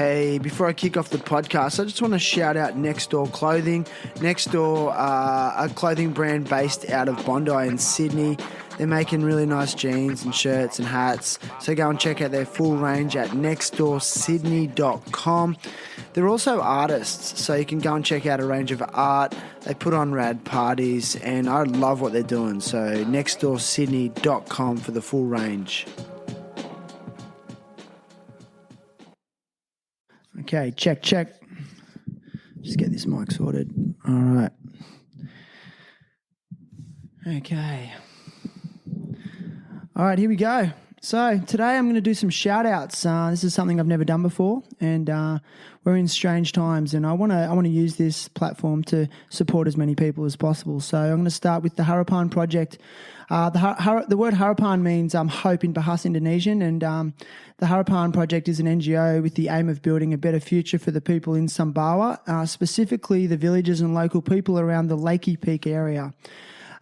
Hey, before I kick off the podcast, I just want to shout out Next Door Clothing. Next Door, a clothing brand based out of Bondi in Sydney. They're making really nice jeans and shirts and hats. So go and check out their full range at nextdoorsydney.com. They're also artists, so you can go and check out a range of art. They put on rad parties, and I love what they're doing. So nextdoorsydney.com for the full range. Okay, check. Just get this mic sorted. All right. Okay. All right, here we go. So today I'm going to do some shout outs. This is something I've never done before, and we're in strange times, and I want to use this platform to support as many people as possible. So I'm going to start with the Harapan Project. The word Harapan means hope in Bahasa Indonesian, and the Harapan Project is an NGO with the aim of building a better future for the people in Sumbawa, specifically the villages and local people around the Lakey Peak area.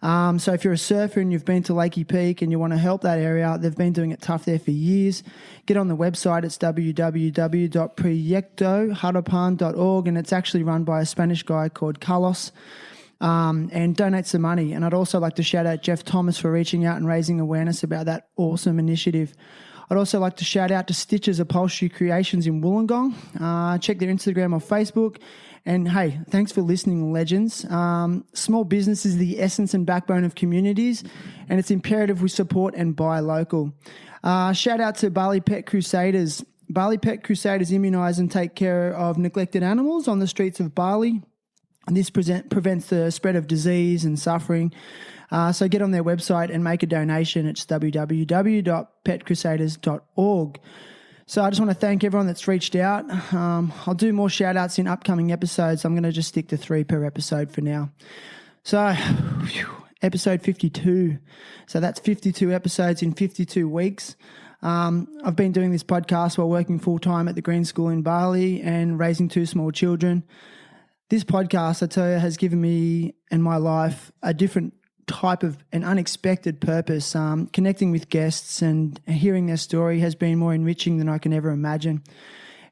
So if you're a surfer and you've been to Lakey Peak and you want to help that area, they've been doing it tough there for years. Get on the website. It's www.proyectoharapan.org, and it's actually run by a Spanish guy called Carlos, and donate some money. And I'd also like to shout out Jeff Thomas for reaching out and raising awareness about that awesome initiative. I'd also like to shout out to Stitches Upholstery Creations in Wollongong. Check their Instagram or Facebook. And hey, thanks for listening, legends. Small business is the essence and backbone of communities, and it's imperative we support and buy local. Shout out to Bali Pet Crusaders. Bali Pet Crusaders immunise and take care of neglected animals on the streets of Bali. And this prevents the spread of disease and suffering. So get on their website and make a donation. It's www.petcrusaders.org. So I just want to thank everyone that's reached out. I'll do more shout outs in upcoming episodes. I'm going to just stick to 3 per episode for now. So episode 52. So that's 52 episodes in 52 weeks. I've been doing this podcast while working full time at the Green School in Bali and raising 2 small children. This podcast, I tell you, has given me and my life a different type of an unexpected purpose. Connecting with guests and hearing their story has been more enriching than I can ever imagine.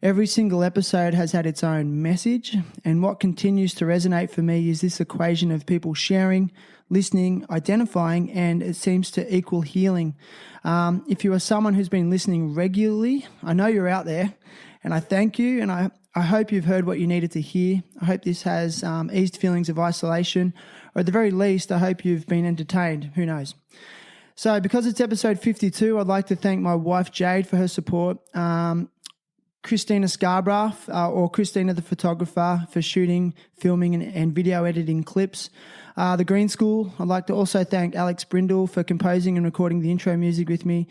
Every single episode has had its own message, and what continues to resonate for me is this equation of people sharing, listening, identifying, and it seems to equal healing. If you are someone who's been listening regularly, I know you're out there, and I thank you, and I hope you've heard what you needed to hear. I hope this has eased feelings of isolation, or at the very least, I hope you've been entertained. Who knows? So because it's episode 52, I'd like to thank my wife, Jade, for her support, Christina Scarborough, or Christina the photographer, for shooting, filming, and video editing clips. The Green School, I'd like to also thank Alex Brindle for composing and recording the intro music with me.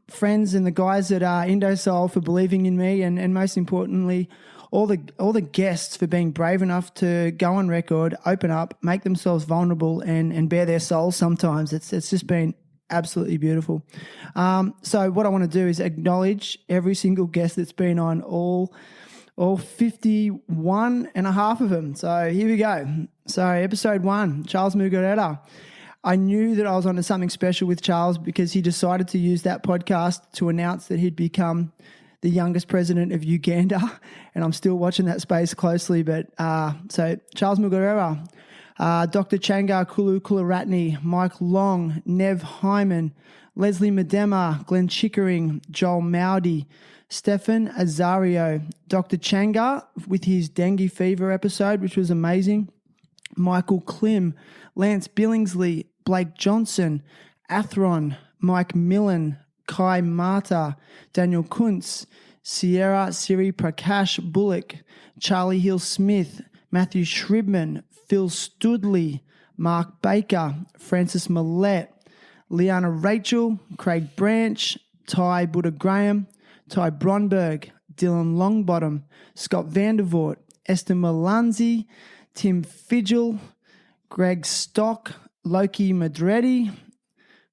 Friends and the guys at Indosoul for believing in me, and most importantly, all the guests for being brave enough to go on record, open up, make themselves vulnerable, and bare their souls sometimes. It's just been absolutely beautiful. So what I want to do is acknowledge every single guest that's been on, all 51 and a half of them. So here we go. So episode 1, Charles Mugareta. I knew that I was onto something special with Charles because he decided to use that podcast to announce that he'd become the youngest president of Uganda, and I'm still watching that space closely. But so Charles Mugarera, Dr. Changar Kularatne, Mike Long, Nev Hyman, Leslie Medema, Glenn Chickering, Joel Mowdy, Stefan Azario, Dr. Changar with his dengue fever episode, which was amazing, Michael Klim, Lance Billingsley, Blake Johnson, Athron, Mike Millen, Kai Mata, Daniel Kuntz, Sierra Siri Prakash Bullock, Charlie Hill Smith, Matthew Shribman, Phil Studley, Mark Baker, Francis Millett, Liana Rachel, Craig Branch, Ty Buddha Graham, Ty Bronberg, Dylan Longbottom, Scott Vandervoort, Esther Melanzi, Tim Fidgel, Greg Stock, Loki Madretti,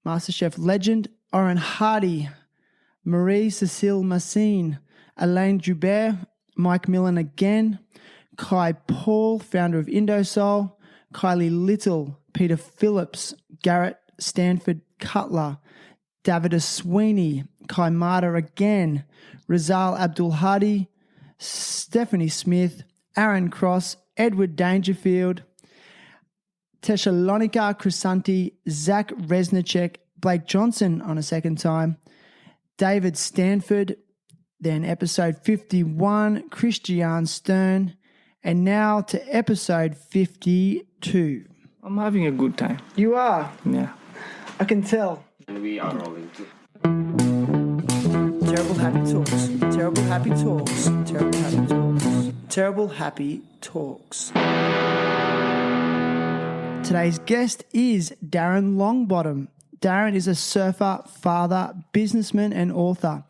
MasterChef legend, Oren Hardy, Marie Cecile Massine, Elaine Joubert, Mike Millen again, Kai Paul, founder of Indosoul, Kylie Little, Peter Phillips, Garrett Stanford Cutler, Davida Sweeney, Kaimata again, Rizal Abdul Hadi, Stephanie Smith, Aaron Cross, Edward Dangerfield, Thessalonica Crisanti, Zach Resnicek, Blake Johnson on a second time, David Stanford, then episode 51, Christian Stern, and now to episode 52. I'm having a good time. You are? Yeah. I can tell. And we are rolling too. Terrible happy talks. Terrible happy talks. Terrible happy talks. Terrible happy talks. Today's guest is Darren Longbottom. Darren is a surfer, father, businessman, and author.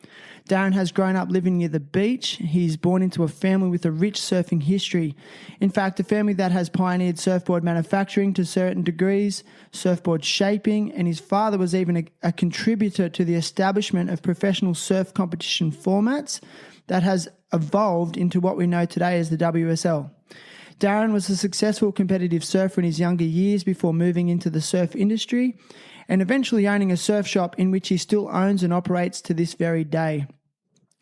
Darren has grown up living near the beach. He's born into a family with a rich surfing history. In fact, a family that has pioneered surfboard manufacturing to certain degrees, surfboard shaping, and his father was even a contributor to the establishment of professional surf competition formats that has evolved into what we know today as the WSL. Darren was a successful competitive surfer in his younger years before moving into the surf industry and eventually owning a surf shop in which he still owns and operates to this very day.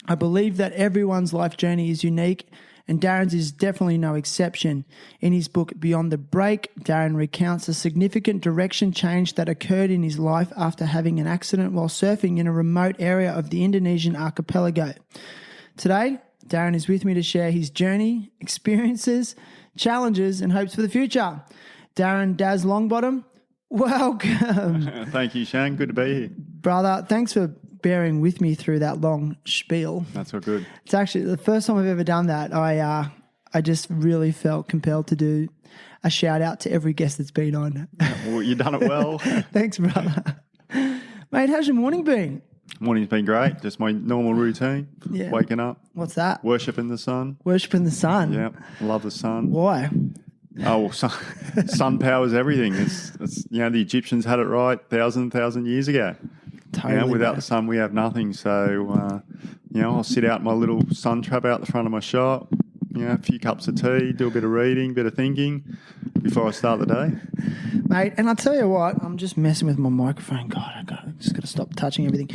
I believe that everyone's life journey is unique, and Darren's is definitely no exception. In his book, Beyond the Break, Darren recounts a significant direction change that occurred in his life after having an accident while surfing in a remote area of the Indonesian Archipelago. Today, Darren is with me to share his journey, experiences, challenges, and hopes for the future. Darren Daz Longbottom, welcome. Thank you, Shane. Good to be here. Brother, thanks for bearing with me through that long spiel. That's all good. It's actually the first time I've ever done that. I just really felt compelled to do a shout out to every guest that's been on. Well, you've done it well. Thanks, brother. Mate, how's your morning been? Morning's been great. Just my normal routine. Yeah. Waking up, What's that? worshipping the sun. Worshipping the sun. Yeah, love the sun. Why? Oh, well, sun powers everything. It's the Egyptians had it right thousand years ago. Totally. Without mate. the sun, we have nothing. So, I'll sit out in my little sun trap out the front of my shop. A few cups of tea, do a bit of reading, bit of thinking before I start the day. Mate, and I'll tell you what, I'm just messing with my microphone. God, I just got to stop touching everything.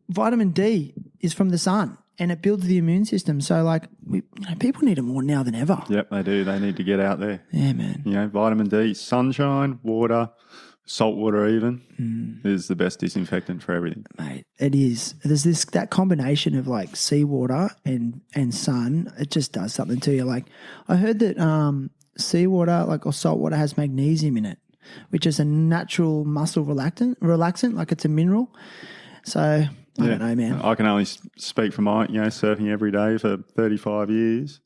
Vitamin D is from the sun, and it builds the immune system. So, people need it more now than ever. Yep, they do. They need to get out there. Yeah, man. Vitamin D, sunshine, water, salt water even is the best disinfectant for everything. Mate, it is. There's that combination of seawater and sun. It just does something to you. I heard that seawater, or salt water, has magnesium in it, which is a natural muscle relaxant. Like it's a mineral. So I don't know, man. I can only speak from my surfing every day for 35 years.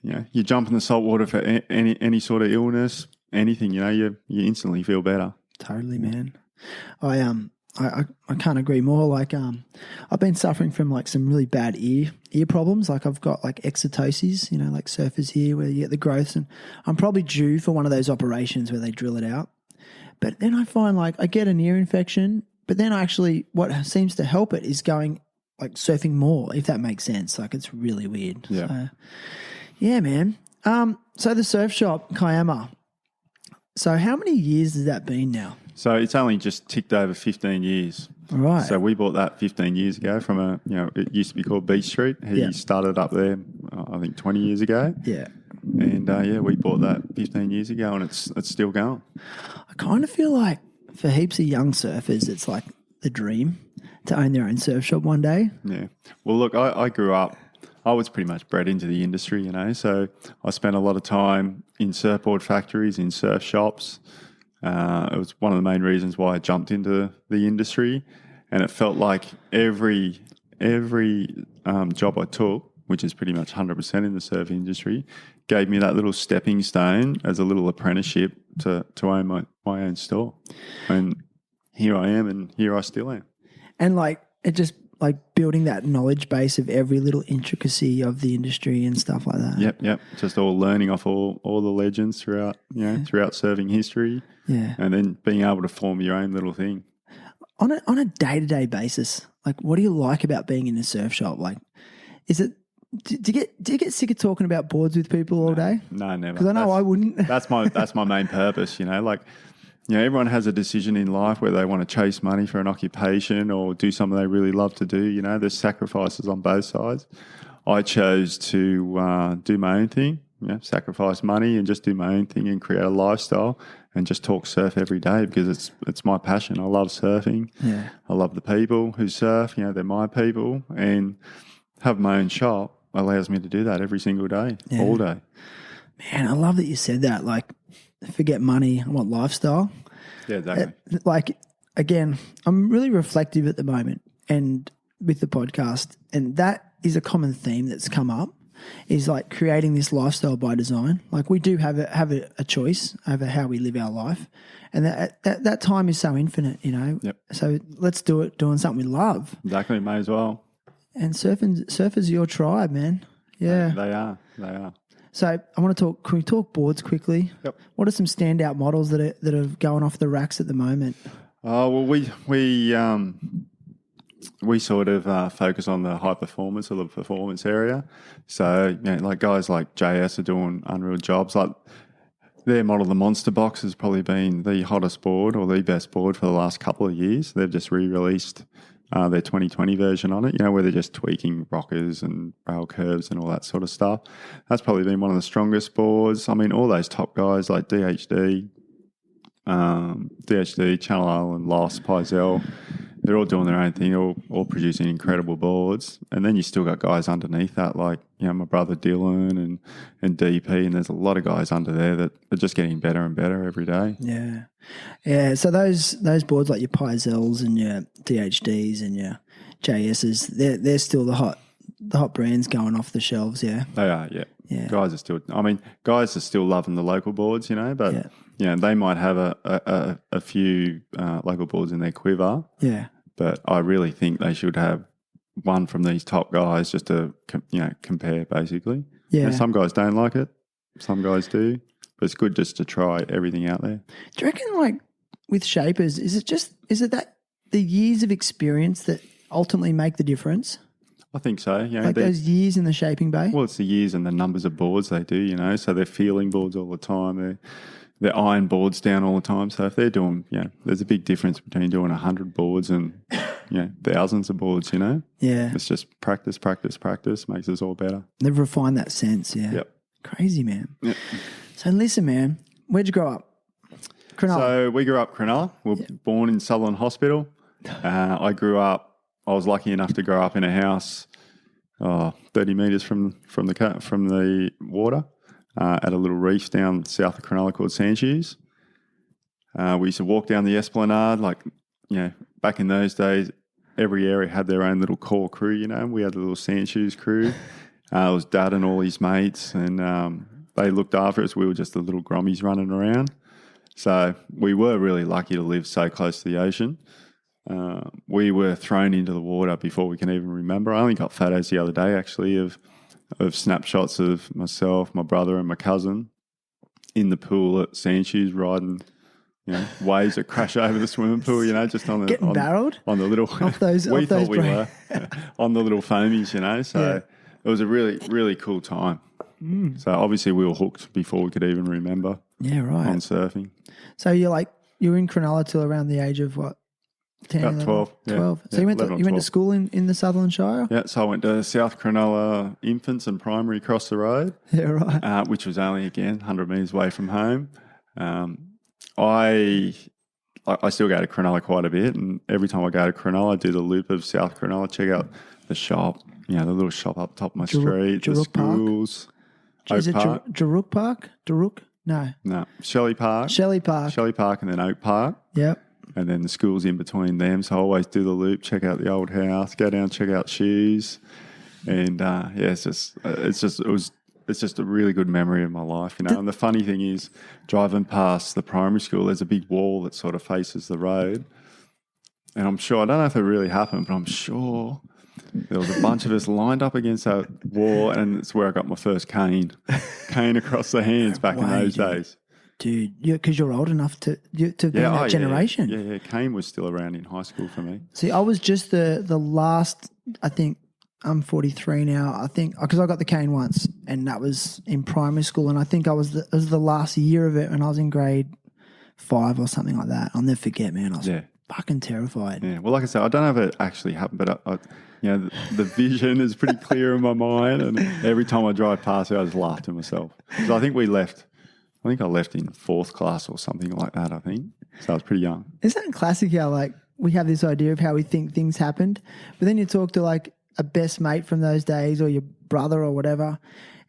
You jump in the salt water for any sort of illness, anything. You instantly feel better. Totally, man. I can't agree more. I've been suffering from some really bad ear problems. I've got exotosis, like surfers here where you get the growths, and I'm probably due for one of those operations where they drill it out. But then I find I get an ear infection, but then what seems to help it is going surfing more, if that makes sense. It's really weird. Yeah. So, yeah, man. So the surf shop, Kiama. So how many years has that been now? So it's only just ticked over 15 years. All right. So we bought that 15 years ago from it used to be called Beach Street. He started up there, I think 20 years ago. Yeah. And we bought that 15 years ago, and it's still going. I kind of feel like for heaps of young surfers, it's the dream to own their own surf shop one day. Yeah. Well, look, I grew up, I was pretty much bred into the industry, so I spent a lot of time in surfboard factories, in surf shops. It was one of the main reasons why I jumped into the industry, and it felt like every job I took, which is pretty much 100% in the surf industry, gave me that little stepping stone as a little apprenticeship to own my own store. And here I am, and here I still am. And it just building that knowledge base of every little intricacy of the industry and stuff like that. Yep. Just all learning off all the legends throughout surfing history. Yeah. And then being able to form your own little thing. On a day-to-day basis, what do you like about being in a surf shop? Is it do you get sick of talking about boards with people all day? No, never. Because I know I wouldn't. That's my main purpose, everyone has a decision in life where they want to chase money for an occupation or do something they really love to do. There's sacrifices on both sides. I chose to do my own thing, sacrifice money and just do my own thing and create a lifestyle and just talk surf every day because it's my passion. I love surfing. Yeah. I love the people who surf. They're my people, and have my own shop allows me to do that every single day, all day. Man, I love that you said that. Like, forget money, I want lifestyle. Yeah, exactly. Again, I'm really reflective at the moment and with the podcast, and that is a common theme that's come up, is like creating this lifestyle by design. Like, we do have a choice over how we live our life, and that time is so infinite, Yep. So let's do it doing something we love. Exactly, may as well. And surfers your tribe, man. Yeah. They are. So I want to talk. Can we talk boards quickly? Yep. What are some standout models that are going off the racks at the moment? Oh well, we sort of focus on the high performance or the performance area. So like guys like JS are doing unreal jobs. Like their model, the Monster Box, has probably been the hottest board or the best board for the last couple of years. They've just re-released their 2020 version on it, where they're just tweaking rockers and rail curves and all that sort of stuff. That's probably been one of the strongest boards. I mean, all those top guys like DHD, Channel Island, Lost, Pizel, they're all doing their own thing, all producing incredible boards. And then you still got guys underneath that, like my brother Dylan and DP, and there's a lot of guys under there that are just getting better and better every day. Yeah, yeah. So those boards like your Pizels and your DHDs and your JSs, they're still the hot brands going off the shelves. Yeah, they are. Yeah. Guys are still loving the local boards, but they might have a few local boards in their quiver. Yeah. But I really think they should have one from these top guys just to compare, basically. Yeah. Some guys don't like it, some guys do, but it's good just to try everything out there. Do you reckon, like with shapers, is it that the years of experience that ultimately make the difference? I think so. Like those years in the shaping bay. Well, it's the years and the numbers of boards they do. So they're feeling boards all the time. They're iron boards down all the time. So if they're doing, there's a big difference between doing 100 boards and, thousands of boards, Yeah. It's just practice makes us all better. They've refined that sense, yeah. Yep. Crazy, man. Yep. So listen, man, where'd you grow up? Cronulla. So we grew up Cronulla. We were born in Sutherland Hospital. I was lucky enough to grow up in a house 30 metres from the water. At a little reef down south of Cronulla called Sandshoes. We used to walk down the Esplanade, back in those days, every area had their own little core crew, We had the little Sandshoes crew. It was Dad and all his mates, and they looked after us. We were just the little grommies running around. So we were really lucky to live so close to the ocean. We were thrown into the water before we can even remember. I only got photos the other day, actually, of snapshots of myself, my brother, and my cousin in the pool at Sandshoes riding, waves that crash over the swimming pool, just on the getting barreled on the little. Off those, we off thought those we were on the little foamies, So it was a really, really cool time. So obviously we were hooked before we could even remember. Yeah, right. On surfing. So you were in Cronulla till around the age of what? 10, about 11? 12. 12. Yeah, So you went to school in the Sutherland Shire? Yeah, so I went to South Cronulla Infants and Primary across the road. Yeah, right. Which was only, again, 100 metres away from home. I still go to Cronulla quite a bit, and every time I go to Cronulla, I do the loop of South Cronulla, check out the shop, the little shop up top of my street, the schools. Is it Jarook Park? Darook? No, Shelley Park. Shelley Park, and then Oak Park. Yep. And then the school's in between them, so I always do the loop, check out the old house, go down, check out shoes, and it's just a really good memory of my life, And the funny thing is, driving past the primary school, there's a big wall that sort of faces the road, and I'm sure, I don't know if it really happened, but I'm sure there was a bunch of us lined up against that wall, and it's where I got my first cane across the hands back in those days. Dude, because you're old enough to be in that generation. Yeah. Cane was still around in high school for me. See, I was just the last, I think, I'm 43 now, I think, because I got the cane once, and that was in primary school, and I think it was the last year of it when I was in grade 5 or something like that. I'll never forget, man. I was Yeah. fucking terrified. Yeah. Well, like I said, I don't know if it actually happened, but the vision is pretty clear in my mind. And every time I drive past it, I just laugh to myself. So I think I left in 4th class or something like that, I think. So I was pretty young. Isn't it classic how like we have this idea of how we think things happened, but then you talk to like a best mate from those days or your brother or whatever,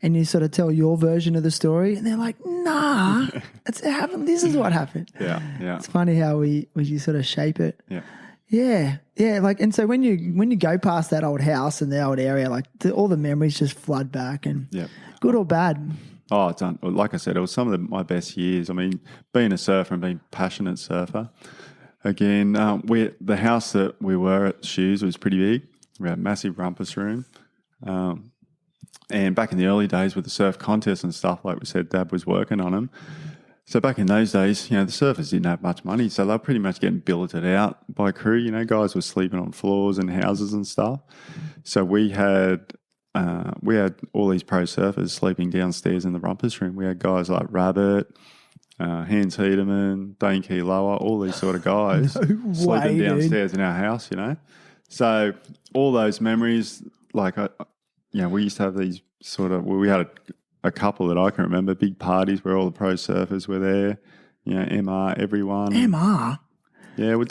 and you sort of tell your version of the story, and they're like, nah, it happened. This is what happened. Yeah. It's funny how we sort of shape it. Yeah. Yeah. Like, and so when you go past that old house and the old area, like all the memories just flood back, and good or bad. Oh, like I said, it was some of my best years. I mean, being a surfer and being a passionate surfer. Again, the house that we were at, Shoes, was pretty big. We had a massive rumpus room. And back in the early days with the surf contests and stuff, like we said, Dad was working on them. So back in those days, the surfers didn't have much money, so they were pretty much getting billeted out by crew. Guys were sleeping on floors and houses and stuff. So we had all these pro surfers sleeping downstairs in the rumpus room. We had guys like Rabbit, Hans Hedeman, Dane Keeloa, all these sort of guys sleeping downstairs in our house, So all those memories, like, we used to have these we had a couple that I can remember, big parties where all the pro surfers were there, MR, everyone. MR? Yeah, well,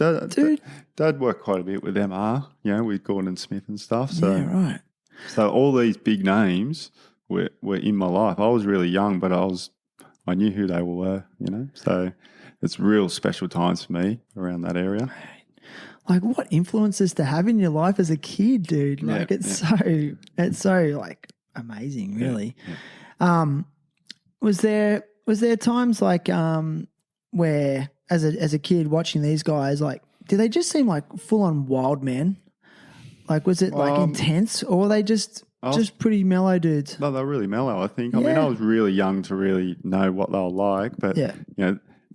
Dad worked quite a bit with MR, with Gordon Smith and stuff. So, yeah, right. So all these big names were in my life. I was really young, but I knew who they were, So it's real special times for me around that area. Like, what influences to have in your life as a kid, dude? Like, it's so like amazing, really. Yeah. Was there times like where as a kid watching these guys, like, did they just seem like full on wild men? Like, was it like intense, or were they just pretty mellow dudes? No, they're really mellow, I think. I mean, I was really young to really know what they were like, but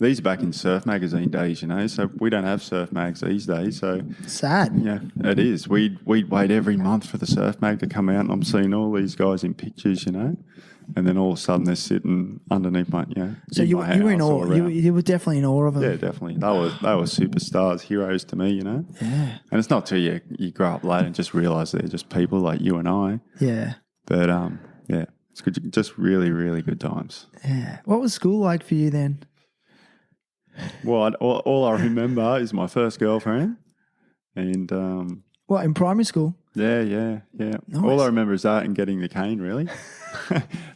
these are back in surf magazine days, so we don't have surf mags these days. So sad. Yeah, it is. We'd wait every month for the surf mag to come out, and I'm seeing all these guys in pictures, and then all of a sudden they're sitting underneath my, So you were in awe. You were definitely in awe of them. Yeah, definitely. They were superstars, heroes to me, Yeah. And it's not till you grow up later and just realise they're just people like you and I. Yeah. But it's good. Just really, really good times. Yeah. What was school like for you then? Well, all I remember is my first girlfriend, and what, in primary school? Yeah. Nice. All I remember is that and getting the cane. Really,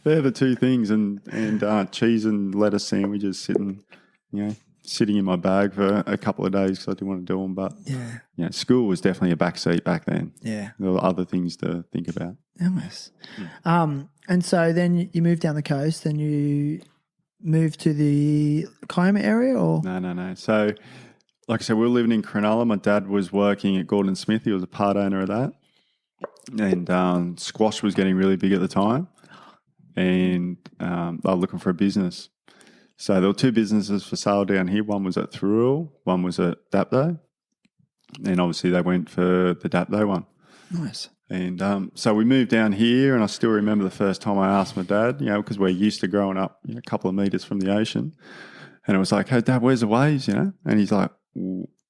they're the two things, and cheese and lettuce sandwiches sitting in my bag for a couple of days because I didn't want to do them. But school was definitely a backseat back then. Yeah, there were other things to think about. Nice. And so then you moved down the coast, and you moved to the Kiama area, or? No. So, like I said, we were living in Cronulla. My dad was working at Gordon Smith. He was a part owner of that. And squash was getting really big at the time. And they were looking for a business. So there were 2 businesses for sale down here. One was at Thurul, one was at Dapto. And obviously they went for the Dapto one. Nice. And so we moved down here, and I still remember the first time I asked my dad, because we're used to growing up a couple of metres from the ocean. And it was like, hey, Dad, where's the waves, And he's like,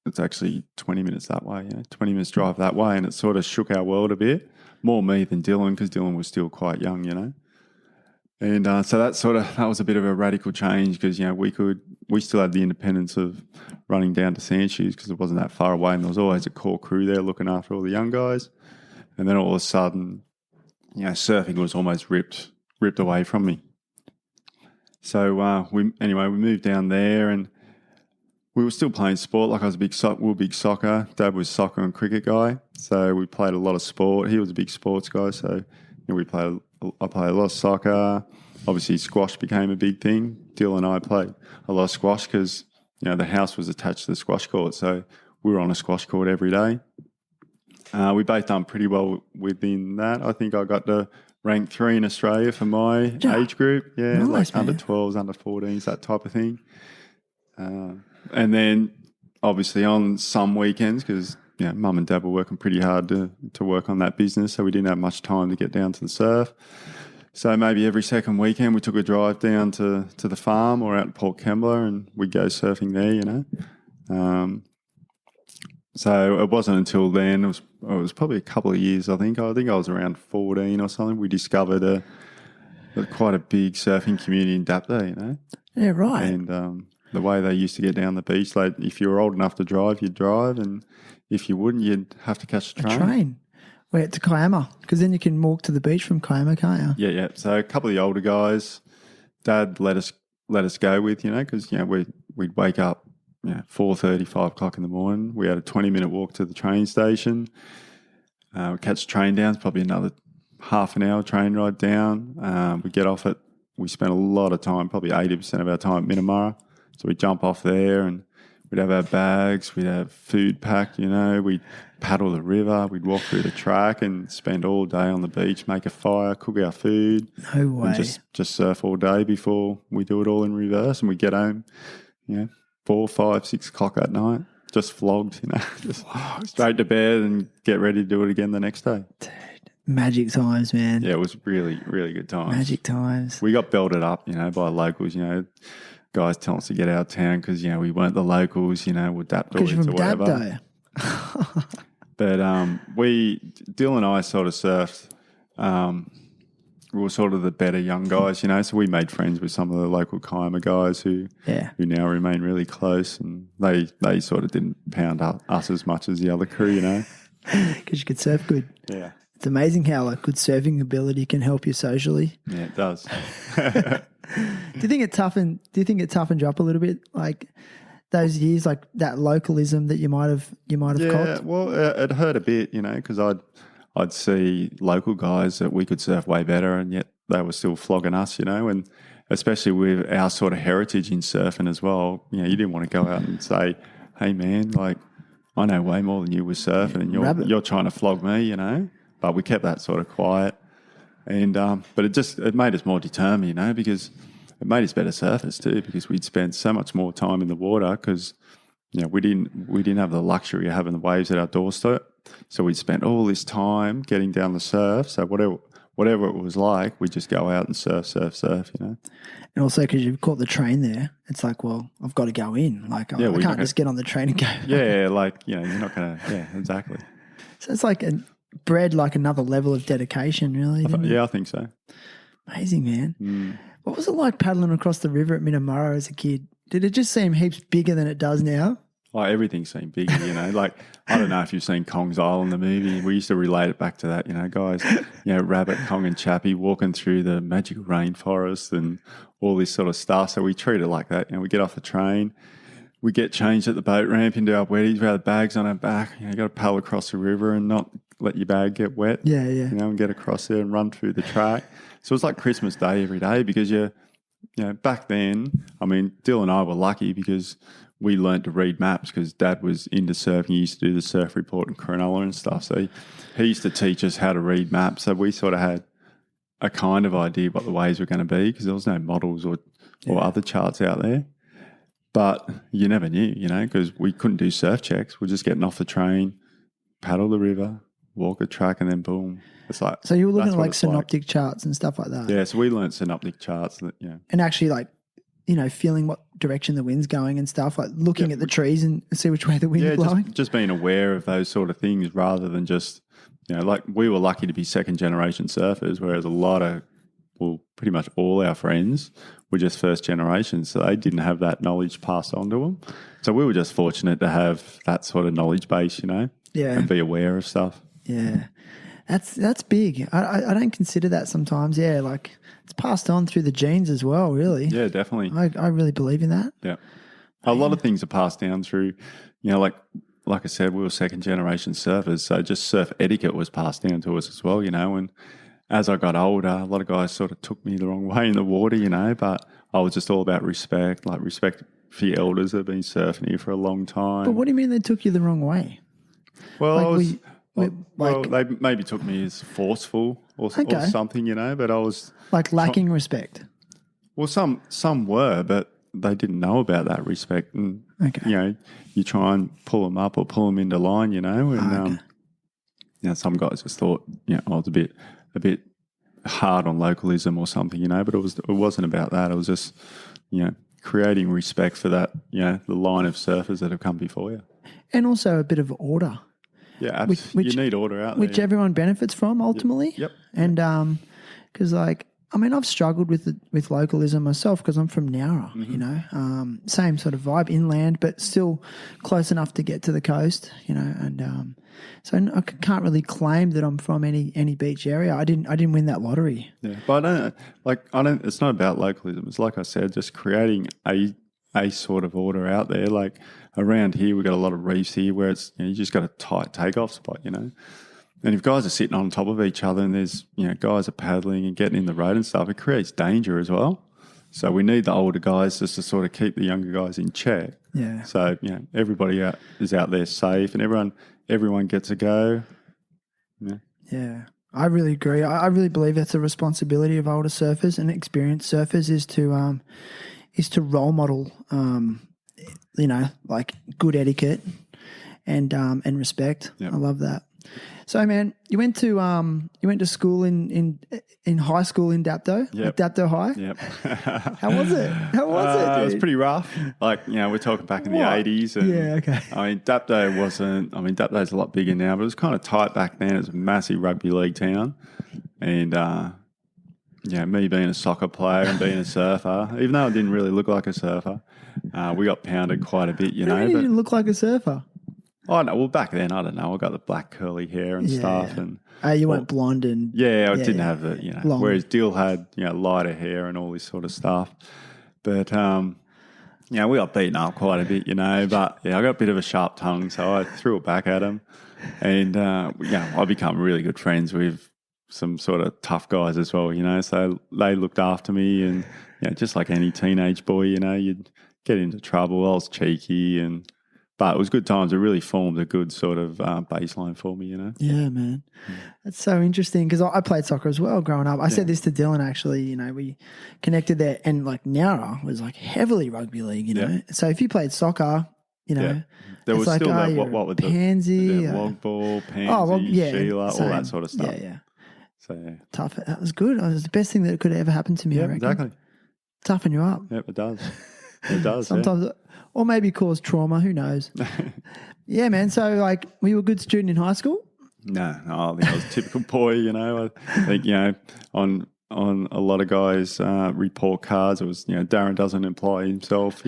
it's actually 20 minutes that way, 20 minutes drive that way. And it sort of shook our world a bit, more me than Dylan, because Dylan was still quite young, And so that was a bit of a radical change because, we still had the independence of running down to Sandshoes because it wasn't that far away, and there was always a core crew there looking after all the young guys. And then all of a sudden, surfing was almost ripped away from me. So we moved down there, and we were still playing sport. Like I was we were big soccer. Dad was soccer and cricket guy, so we played a lot of sport. He was a big sports guy, so I played a lot of soccer. Obviously, squash became a big thing. Dill and I played a lot of squash because the house was attached to the squash court, so we were on a squash court every day. We both done pretty well within that. I think I got to rank 3 in Australia for my age group. Yeah, nice, like under 12s, under 14s, that type of thing. And then obviously on some weekends, because Mum and Dad were working pretty hard to work on that business, so we didn't have much time to get down to the surf. So maybe every second weekend we took a drive down to the farm or out to Port Kembla and we'd go surfing there, So it wasn't until then, it was probably a couple of years, I think. I was around 14 or something. We discovered quite a big surfing community in Dapda, Yeah, right. And the way they used to get down the beach, like if you were old enough to drive, you'd drive, and if you wouldn't, you'd have to catch a train. A train. Wait, to Kiama, because then you can walk to the beach from Kiama, can't you? Yeah. So a couple of the older guys, Dad let us go with, because we'd wake up 4:30, 5 o'clock in the morning. We had a 20-minute walk to the train station. We'd catch the train down. It's probably another half an hour train ride down. We get off it. We spent a lot of time, probably 80% of our time at Minamara. So we'd jump off there and we'd have our bags. We'd have food packed, We'd paddle the river. We'd walk through the track and spend all day on the beach, make a fire, cook our food. No way. And just surf all day before we do it all in reverse. And we get home, 4, 5, 6 o'clock at night, just flogged, just straight to bed and get ready to do it again the next day. Dude, magic times, man. Yeah, it was really, really good times. Magic times. We got belted up, by locals, guys telling us to get out of town because, we weren't the locals, we're Dapdoids or whatever. But Dill and I sort of surfed. We were sort of the better young guys, so we made friends with some of the local Kiama guys who now remain really close, and they sort of didn't pound us as much as the other crew, Because you could surf good. Yeah. It's amazing how good surfing ability can help you socially. Yeah, it does. Do you think it toughened you up a little bit, like those years, like that localism that you might have copped? Yeah, well, it hurt a bit, because I'd see local guys that we could surf way better, and yet they were still flogging us, and especially with our sort of heritage in surfing as well. You didn't want to go out and say, "Hey, man, like I know way more than you with surfing, and you're trying to flog me," But we kept that sort of quiet, and but it made us more determined, because it made us better surfers too, because we'd spend so much more time in the water because we didn't have the luxury of having the waves at our doorstep. So we'd spent all this time getting down the surf. So whatever it was like, we'd just go out and surf, And also because you've caught the train there, it's like, well, I've got to go in. Like, I can't just get on the train and go. Yeah, like, you're not going to, yeah, exactly. So it's like bred like another level of dedication, really. I think so. Amazing, man. What was it like paddling across the river at Minamara as a kid? Did it just seem heaps bigger than it does now? Like everything seemed bigger, Like, I don't know if you've seen Kong's Island, the movie. We used to relate it back to that, guys, Rabbit, Kong and Chappie walking through the magical rainforest and all this sort of stuff. So we treat it like that. We get off the train, we get changed at the boat ramp into our wetties, we have the bags on our back. You got to paddle across the river and not let your bag get wet. Yeah. And get across there and run through the track. So it's like Christmas Day every day because back then, I mean, Dill and I were lucky because we learnt to read maps because Dad was into surfing. He used to do the surf report in Cronulla and stuff. So he used to teach us how to read maps. So we sort of had a kind of idea what the waves were going to be because there was no models or other charts out there. But you never knew, because we couldn't do surf checks. We're just getting off the train, paddle the river, walk a track, and then boom. It's like, so you were looking at like synoptic charts and stuff like that. Yeah, so we learnt synoptic charts. And actually like, feeling what direction the wind's going and stuff, like looking at the trees and see which way the wind's blowing. Just being aware of those sort of things rather than just, like we were lucky to be second generation surfers, whereas pretty much all our friends were just first generation. So they didn't have that knowledge passed on to them. So we were just fortunate to have that sort of knowledge base, and be aware of stuff. Yeah. That's big. I don't consider that sometimes. Yeah, like it's passed on through the genes as well, really. Yeah, definitely. I really believe in that. Yeah. A lot of things are passed down through, like I said, we were second generation surfers, so just surf etiquette was passed down to us as well, and as I got older, a lot of guys sort of took me the wrong way in the water, but I was just all about respect, like respect for your elders that have been surfing here for a long time. But what do you mean they took you the wrong way? Well, they maybe took me as forceful or something, but I was... Like lacking respect? Well, some were, but they didn't know about that respect. And, you try and pull them up or pull them into line, and some guys just thought, I was a bit hard on localism or something, but it wasn't about that. It was just, creating respect for that, the line of surfers that have come before you. And also a bit of order. Yeah, you need order out there. Which everyone benefits from ultimately. Yep. And because I've struggled with localism myself because I'm from Nowra, same sort of vibe, inland, but still close enough to get to the coast, and so I can't really claim that I'm from any beach area. I didn't win that lottery. Yeah, but I don't. It's not about localism. It's like I said, just creating a sort of order out there. Like around here, we've got a lot of reefs here where it's you just got a tight takeoff spot, And if guys are sitting on top of each other and there's, guys are paddling and getting in the road and stuff, it creates danger as well. So we need the older guys just to sort of keep the younger guys in check. Yeah. So, everybody is out there safe and everyone gets a go. Yeah. Yeah. I really agree. I really believe that's a responsibility of older surfers and experienced surfers is to role model, like good etiquette and respect. Yep. I love that. So, man, you went to school in high school in Dapto, Yep. like Dapto High. Yep. How was it? Dude? It was pretty rough. Like, we're talking back in the What? 80s. And, Yeah, okay. Dapto's a lot bigger now, but it was kind of tight back then. It was a massive rugby league town. And, me being a soccer player and being a surfer, even though I didn't really look like a surfer, we got pounded quite a bit, You didn't look like a surfer. Oh, no. Well, back then, I don't know. I got the black curly hair and stuff. And You weren't blonde and... Yeah, I didn't have the, long. Whereas Dill had, lighter hair and all this sort of stuff. But, we got beaten up quite a bit, But, I got a bit of a sharp tongue, so I threw it back at him. And, I become really good friends with some sort of tough guys as well, So they looked after me and, just like any teenage boy, you'd get into trouble. I was cheeky but it was good times. It really formed a good sort of baseline for me, Yeah, man. That's so interesting because I played soccer as well growing up. I said this to Dylan actually, we connected there and like Nowra was like heavily rugby league, Yeah. So if you played soccer, There it's was like, still you're with pansy, log ball, pansy, Sheila, all that sort of stuff. Yeah. So, yeah. Tough. That was good. It was the best thing that could ever happen to me, I reckon. Exactly. Toughen you up. Yep, it does. It does. Sometimes, or maybe cause trauma. Who knows? Yeah, man. So, like, were you a good student in high school? No, I think I was a typical boy. I think on a lot of guys' report cards, it was Darren doesn't employ himself.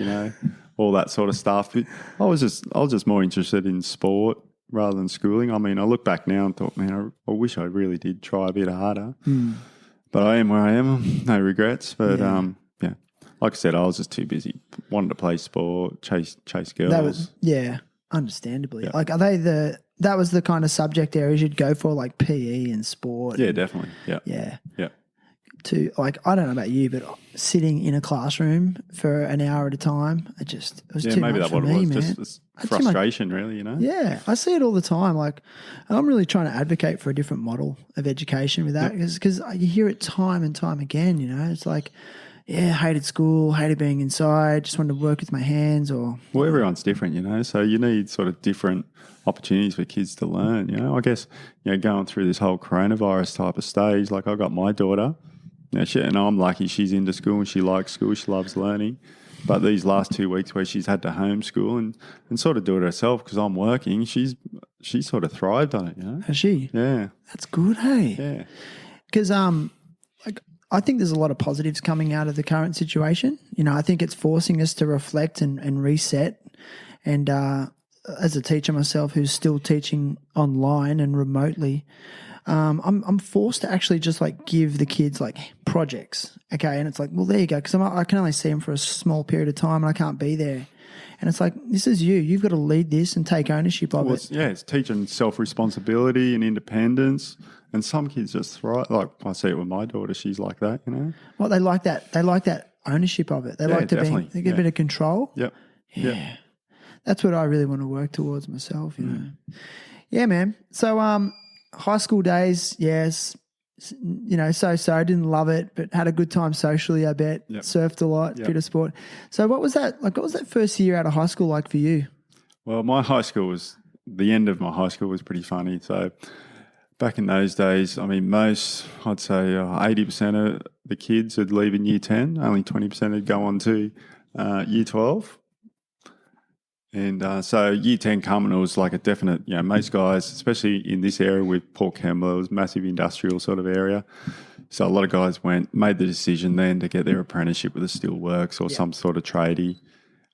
All that sort of stuff. I was just more interested in sport rather than schooling. I mean, I look back now and thought, man, I wish I really did try a bit harder. But I am where I am. No regrets. But like I said, I was just too busy. Wanted to play sport, chase girls. Understandably. Yeah. Like, are they that was the kind of subject areas you'd go for, like PE and sport? Yeah, definitely. Yeah. Yeah. To like, I don't know about you, but sitting in a classroom for an hour at a time, it was too maybe much that's what for me, it was. man. Just frustration, really. Yeah, I see it all the time. Like, I'm really trying to advocate for a different model of education with that because you hear it time and time again. It's like, hated school, hated being inside, just wanted to work with my hands. Well, everyone's different, so you need sort of different opportunities for kids to learn. I guess going through this whole coronavirus type of stage, like I got my daughter. And I'm lucky she's into school and she likes school, she loves learning. But these last 2 weeks where she's had to homeschool and sort of do it herself because I'm working, she sort of thrived on it, Has she? Yeah. That's good, hey? Yeah. Because I think there's a lot of positives coming out of the current situation. I think it's forcing us to reflect and reset. And as a teacher myself who's still teaching online and remotely, I'm forced to actually just like give the kids like projects, okay? And it's like, well, there you go, because I can only see them for a small period of time and I can't be there. And it's like, this is you. You've got to lead this and take ownership of it. It's teaching self-responsibility and independence. And some kids just thrive. Like I see it with my daughter. She's like that, Well, they like that. They like that ownership of it. They like to they get a bit of control. Yep. Yeah. Yep. That's what I really want to work towards myself, Yeah, man. So, high school days, yes, so I didn't love it, but had a good time socially, I bet. Yep. Surfed a lot, bit of sport. So what was that first year out of high school like for you? Well, the end of my high school was pretty funny. So Back in those days, I mean, I'd say 80% of the kids would leave in year 10. Only 20% would go on to year 12. And so year 10 coming, it was like a definite, most guys, especially in this area with Port Kembla, it was a massive industrial sort of area. So a lot of guys made the decision then to get their apprenticeship with a steelworks or some sort of tradie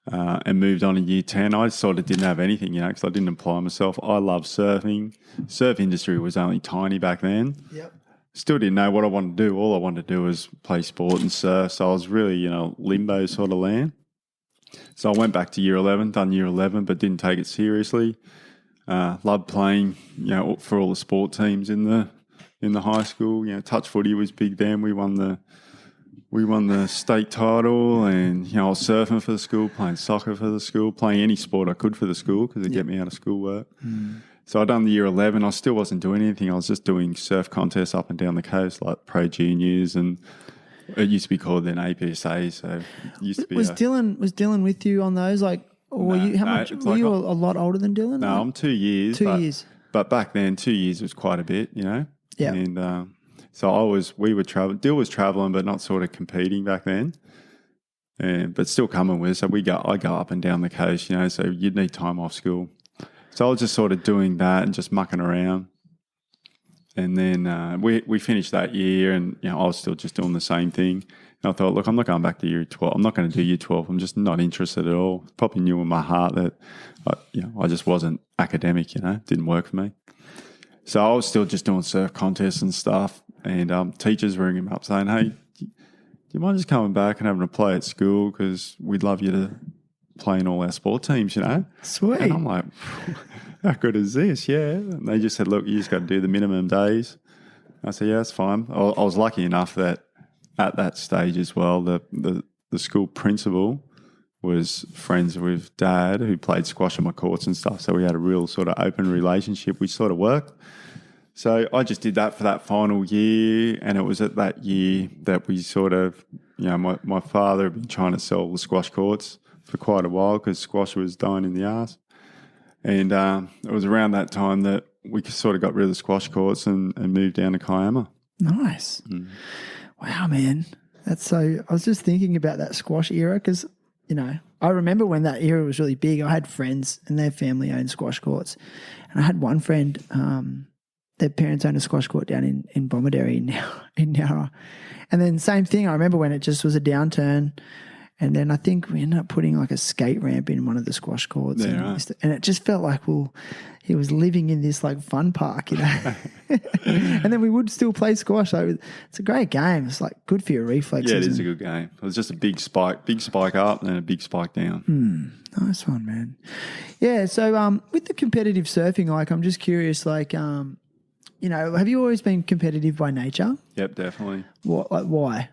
and moved on in year 10. I sort of didn't have anything, because I didn't apply myself. I love surfing. Surf industry was only tiny back then. Yep. Still didn't know what I wanted to do. All I wanted to do was play sport and surf. So I was really, limbo sort of land. So I went back to year 11, done year 11, but didn't take it seriously. Loved playing, for all the sport teams in the high school. Touch footy was big then. We won the state title, and I was surfing for the school, playing soccer for the school, playing any sport I could for the school because it'd get me out of schoolwork. So I done the year 11. I still wasn't doing anything. I was just doing surf contests up and down the coast, like pro juniors, and it used to be called then APSA. So it used to be. Was Dylan with you on those? Like, or were you? How much were you? A lot older than Dylan? No, I'm 2 years. 2 years. But back then, 2 years was quite a bit, Yeah. And so we would travel. Dill was traveling, but not sort of competing back then. But still coming with us. So I go up and down the coast, so you'd need time off school. So I was just sort of doing that and just mucking around. And then we finished that year, and I was still just doing the same thing. And I thought, look, I'm not going back to year 12. I'm not going to do year 12. I'm just not interested at all. Probably knew in my heart that I just wasn't academic. Didn't work for me. So I was still just doing surf contests and stuff. And teachers were ringing me up saying, "Hey, do you mind just coming back and having a play at school? Because we'd love you to play in all our sport teams, Sweet. And I'm like, how good is this? Yeah. And they just said, look, you just got to do the minimum days. I said, yeah, that's fine. I was lucky enough that at that stage as well, the school principal was friends with Dad, who played squash on my courts and stuff. So we had a real sort of open relationship. We sort of worked. So I just did that for that final year, and it was at that year that we sort of, my father had been trying to sell the squash courts for quite a while because squash was dying in the arse. And it was around that time that we sort of got rid of the squash courts and moved down to Kiama. Nice. Wow, man. That's so. I was just thinking about that squash era because, I remember when that era was really big. I had friends and their family owned squash courts. And I had one friend, their parents owned a squash court down in Bomaderry in Nowra. And then same thing, I remember when it just was a downturn. And then I think we ended up putting like a skate ramp in one of the squash courts. Yeah, and it just felt like, he was living in this like fun park, And then we would still play squash. So it's a great game. It's like good for your reflexes. Yeah, it is a good game. It was just a big spike up and then a big spike down. Nice one, man. Yeah, so with the competitive surfing, like I'm just curious, like, have you always been competitive by nature? Yep, definitely. Why?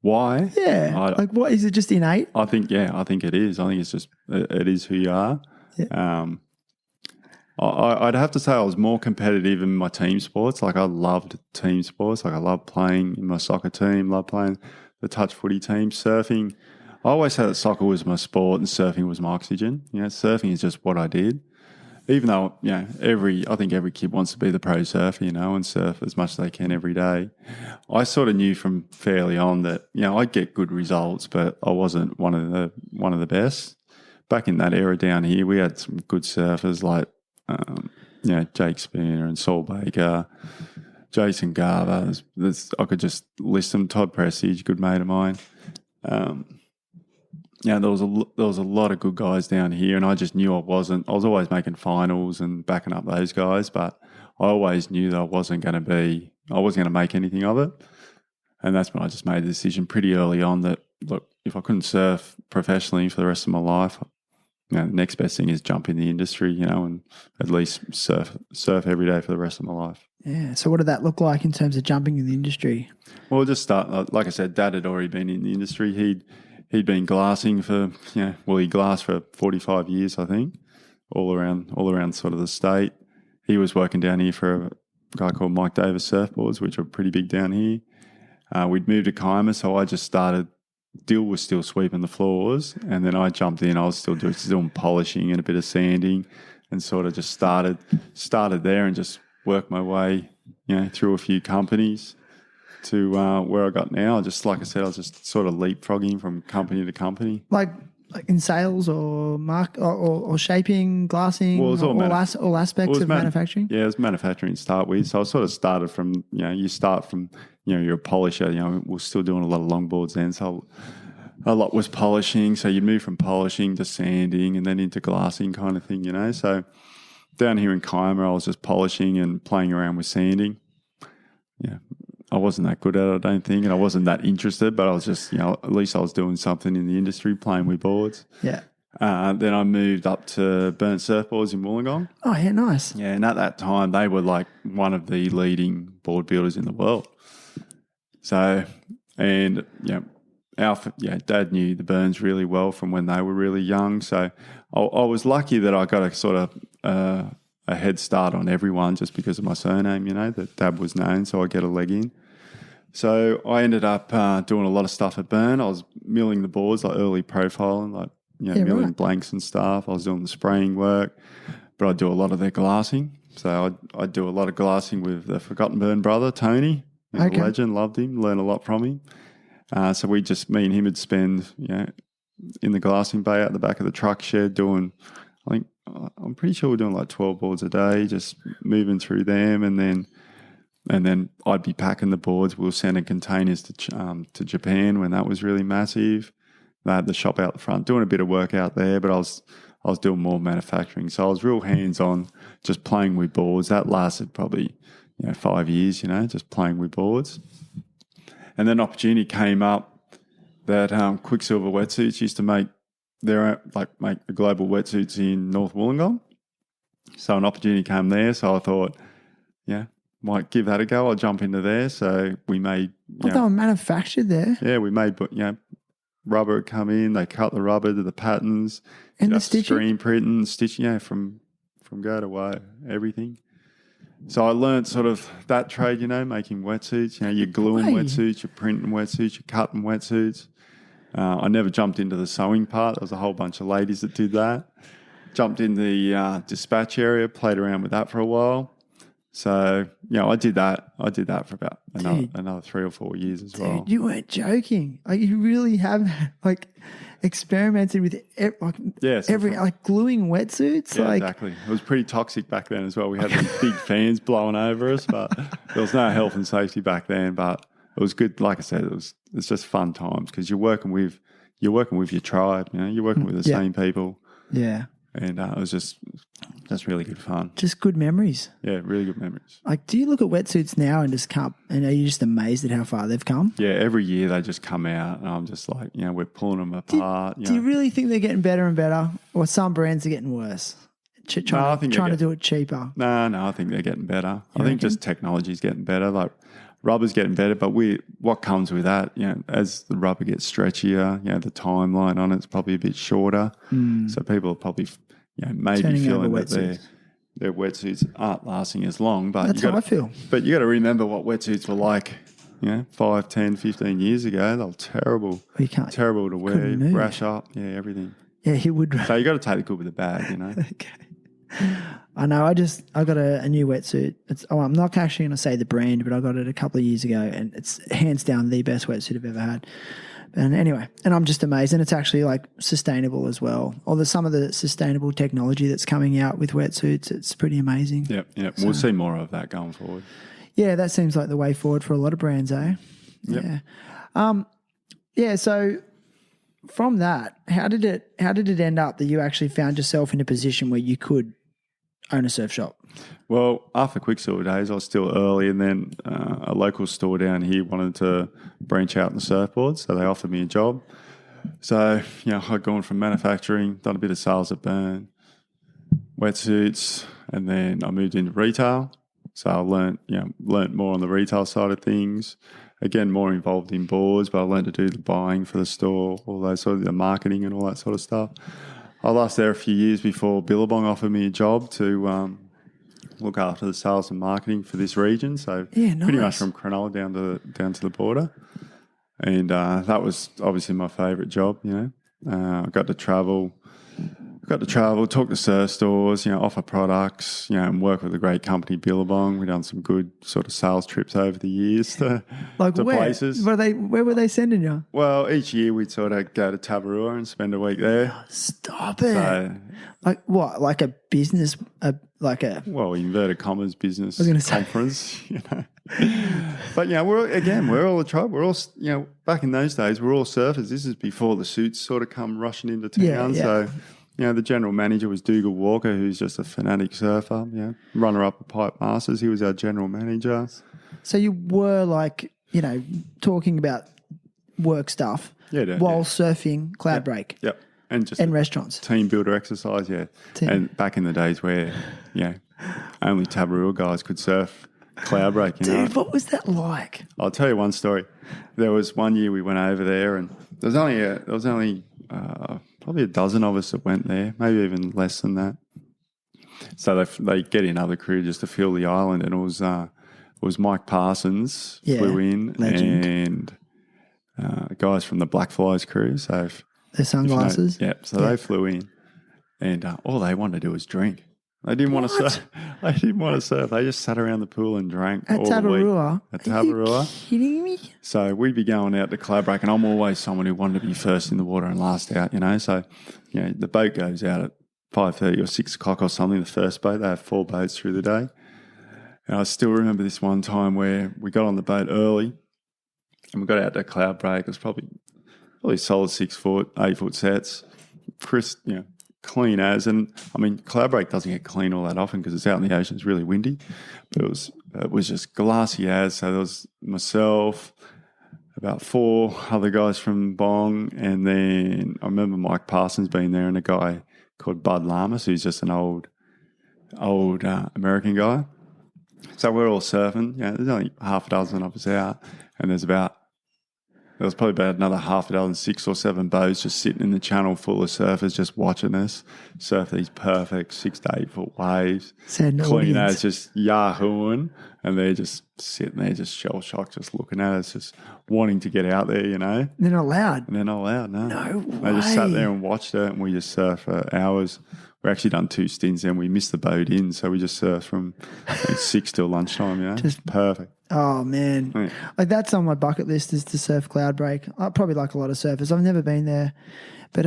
Why? Yeah. What is it? Just innate? I think it is. I think it's just it is who you are. Yeah. I'd have to say I was more competitive in my team sports. Like I loved team sports. Like I loved playing in my soccer team. Loved playing the touch footy team. Surfing. I always said that soccer was my sport and surfing was my oxygen. Surfing is just what I did. Even though, I think every kid wants to be the pro surfer, and surf as much as they can every day. I sort of knew from fairly on that, I'd get good results, but I wasn't one of the best. Back in that era down here, we had some good surfers like, Jake Spooner and Saul Baker, Jason Garver. I could just list them. Todd Prestige, good mate of mine. There was a lot of good guys down here, and I just knew I was always making finals and backing up those guys, but I always knew that I wasn't going to make anything of it. And that's when I just made the decision pretty early on that, look, if I couldn't surf professionally for the rest of my life, the next best thing is jump in the industry, and at least surf every day for the rest of my life. Yeah. So what did that look like in terms of jumping in the industry? Well, just start, like I said, Dad had already been in the industry. He'd been glassing for, he glassed for 45 years, I think, all around sort of the state. He was working down here for a guy called Mike Davis Surfboards, which are pretty big down here. We'd moved to Kiama, so I just started. Dill was still sweeping the floors, and then I jumped in. I was still doing polishing and a bit of sanding, and sort of just started there and just worked my way through a few companies to where I got now. Just like I said, I was just sort of leapfrogging from company to company. Like in sales or or shaping, glassing, Well, it was all aspects of manufacturing? Yeah, it was manufacturing to start with. So I sort of started from, you start from, you're a polisher. We're still doing a lot of longboards then. So a lot was polishing. So you move from polishing to sanding and then into glassing kind of thing, So down here in Kiama, I was just polishing and playing around with sanding. Yeah. I wasn't that good at it, I don't think, and I wasn't that interested, but I was just, at least I was doing something in the industry, playing with boards. Yeah. Then I moved up to Burnt Surfboards in Wollongong. Oh, yeah, nice. Yeah, and at that time, they were like one of the leading board builders in the world. So, and, Dad knew the Burns really well from when they were really young. So I was lucky that I got a sort of a head start on everyone just because of my surname, that Dad was known, so I get a leg in. So I ended up doing a lot of stuff at Burn. I was milling the boards, like early profiling, like milling blanks and stuff. I was doing the spraying work, but I do a lot of their glassing. So I do a lot of glassing with the Forgotten Burn brother, Tony. He's a legend, loved him, learned a lot from him. So me and him would spend, in the glassing bay out the back of the truck shed doing, I'm pretty sure we're doing like 12 boards a day, just moving through them, and then I'd be packing the boards. We were sending containers to Japan when that was really massive. They had the shop out the front, doing a bit of work out there, but I was doing more manufacturing. So I was real hands-on, just playing with boards. That lasted probably 5 years, just playing with boards. And then opportunity came up that Quicksilver Wetsuits used to make make the global wetsuits in North Wollongong. So an opportunity came there. So I thought, might give that a go. I'll jump into there. So we made. They were manufactured there. Yeah, we made, rubber would come in. They cut the rubber to the patterns. And the stitching? Screen printing, stitching, from go to woe, everything. So I learned sort of that trade, making wetsuits. You're gluing wetsuits, you're printing wetsuits, you're cutting wetsuits. I never jumped into the sewing part. There was a whole bunch of ladies that did that. Jumped in the dispatch area, played around with that for a while. So, I did that. I did that for about another 3 or 4 years as well. You weren't joking. You really have experimented with gluing wetsuits. Yeah, exactly. It was pretty toxic back then as well. We had these big fans blowing over us, but there was no health and safety back then. But it was good. Like I said, it's just fun times because you're working with your tribe. You're working with the same people. Yeah. And it was just really good fun. Just good memories. Yeah, really good memories. Do you look at wetsuits now and are you just amazed at how far they've come? Yeah, every year they just come out and I'm just like, we're pulling them apart. Do you really think they're getting better and better, or some brands are getting worse? Trying to do it cheaper. No, I think they're getting better. I think just technology's getting better. Like rubber's getting better, but what comes with that, as the rubber gets stretchier, the timeline on it's probably a bit shorter. So people are probably, maybe feeling that their wetsuits aren't lasting as long. But that's how I feel. But you got to remember what wetsuits were like, 5, 10, 15 years ago. They were terrible. Terrible to wear, rash up, everything. Yeah, he would. So you got to take the good with the bad, Okay. I know. I got a new wetsuit. I'm not actually going to say the brand, but I got it a couple of years ago, and it's hands down the best wetsuit I've ever had. And anyway, and I'm just amazed, and it's actually sustainable as well. Or some of the sustainable technology that's coming out with wetsuits, it's pretty amazing. Yep. So, we'll see more of that going forward. Yeah, that seems like the way forward for a lot of brands, eh? Yep. Yeah. So from that, how did it end up that you actually found yourself in a position where you could own a surf shop? Well, after Quicksilver days, I was still early, and then a local store down here wanted to branch out in the surfboards, so they offered me a job. So, I'd gone from manufacturing, done a bit of sales at Burn, wetsuits, and then I moved into retail. So I learnt more on the retail side of things. Again, more involved in boards, but I learned to do the buying for the store, all those sort of the marketing and all that sort of stuff. I lasted there a few years before Billabong offered me a job to look after the sales and marketing for this region. So pretty much from Cronulla down to the border. And that was obviously my favourite job, I got to travel got to travel, talk to surf stores, offer products, and work with a great company, Billabong. We've done some good sort of sales trips over the years to Like where? places. Where were they sending you? Well, each year we'd sort of go to Tabarua and spend a week there. Stop it. So, like what? Like a business, well, inverted commas business gonna say. conference, But we're all a tribe. We're all, back in those days, we're all surfers. This is before the suits sort of come rushing into town. Yeah. So, the general manager was Dougal Walker, who's just a fanatic surfer. Runner-up at Pipe Masters. He was our general manager. So you were like, talking about work stuff while surfing Cloud Break. Yep. And restaurants. Team builder exercise, And back in the days where, only Tabarua guys could surf Cloud Break, Dude, what was that like? I'll tell you one story. There was one year we went over there, and there was only probably a dozen of us that went there, maybe even less than that. So they get in other crew just to fill the island, and it was Mike Parsons flew in, legend. and guys from the Black Flies crew. So their sunglasses. They flew in, and all they wanted to do was drink. They didn't want to surf. They didn't want to surf. They just sat around the pool and drank At all Tabarua? the week. At Tabarua. Are you kidding me? So we'd be going out to Cloud Break, and I'm always someone who wanted to be first in the water and last out, So, the boat goes out at 5:30 or 6 o'clock or something, the first boat. They have 4 boats through the day. And I still remember this one time where we got on the boat early and we got out to Cloud Break. It was probably solid 6 foot, 8 foot sets, crisp, clean as. And I mean, Cloud Break doesn't get clean all that often because it's out in the ocean. It's really windy, but it was just glassy as. So there was myself, about 4 other guys from Bong, and then I remember Mike Parsons being there, and a guy called Bud Lamas, who's just an old American guy. So we're all surfing. There's only half a dozen of us out, and there was probably about another half a dozen, 6 or 7 boats just sitting in the channel full of surfers just watching us surf these perfect 6 to 8 foot waves. Clean as, just yahooing, and they're just sitting there just shell shocked, just looking at us, just wanting to get out there, They're not allowed. And they're not allowed, no. No way. They just sat there and watched it, and we just surfed for hours. We actually done 2 stints, and we missed the boat in, so we just surfed from 6 till lunchtime, Just perfect. Oh, man. Yeah. Like, that's on my bucket list, is to surf Cloud Break. I probably like a lot of surfers. I've never been there. But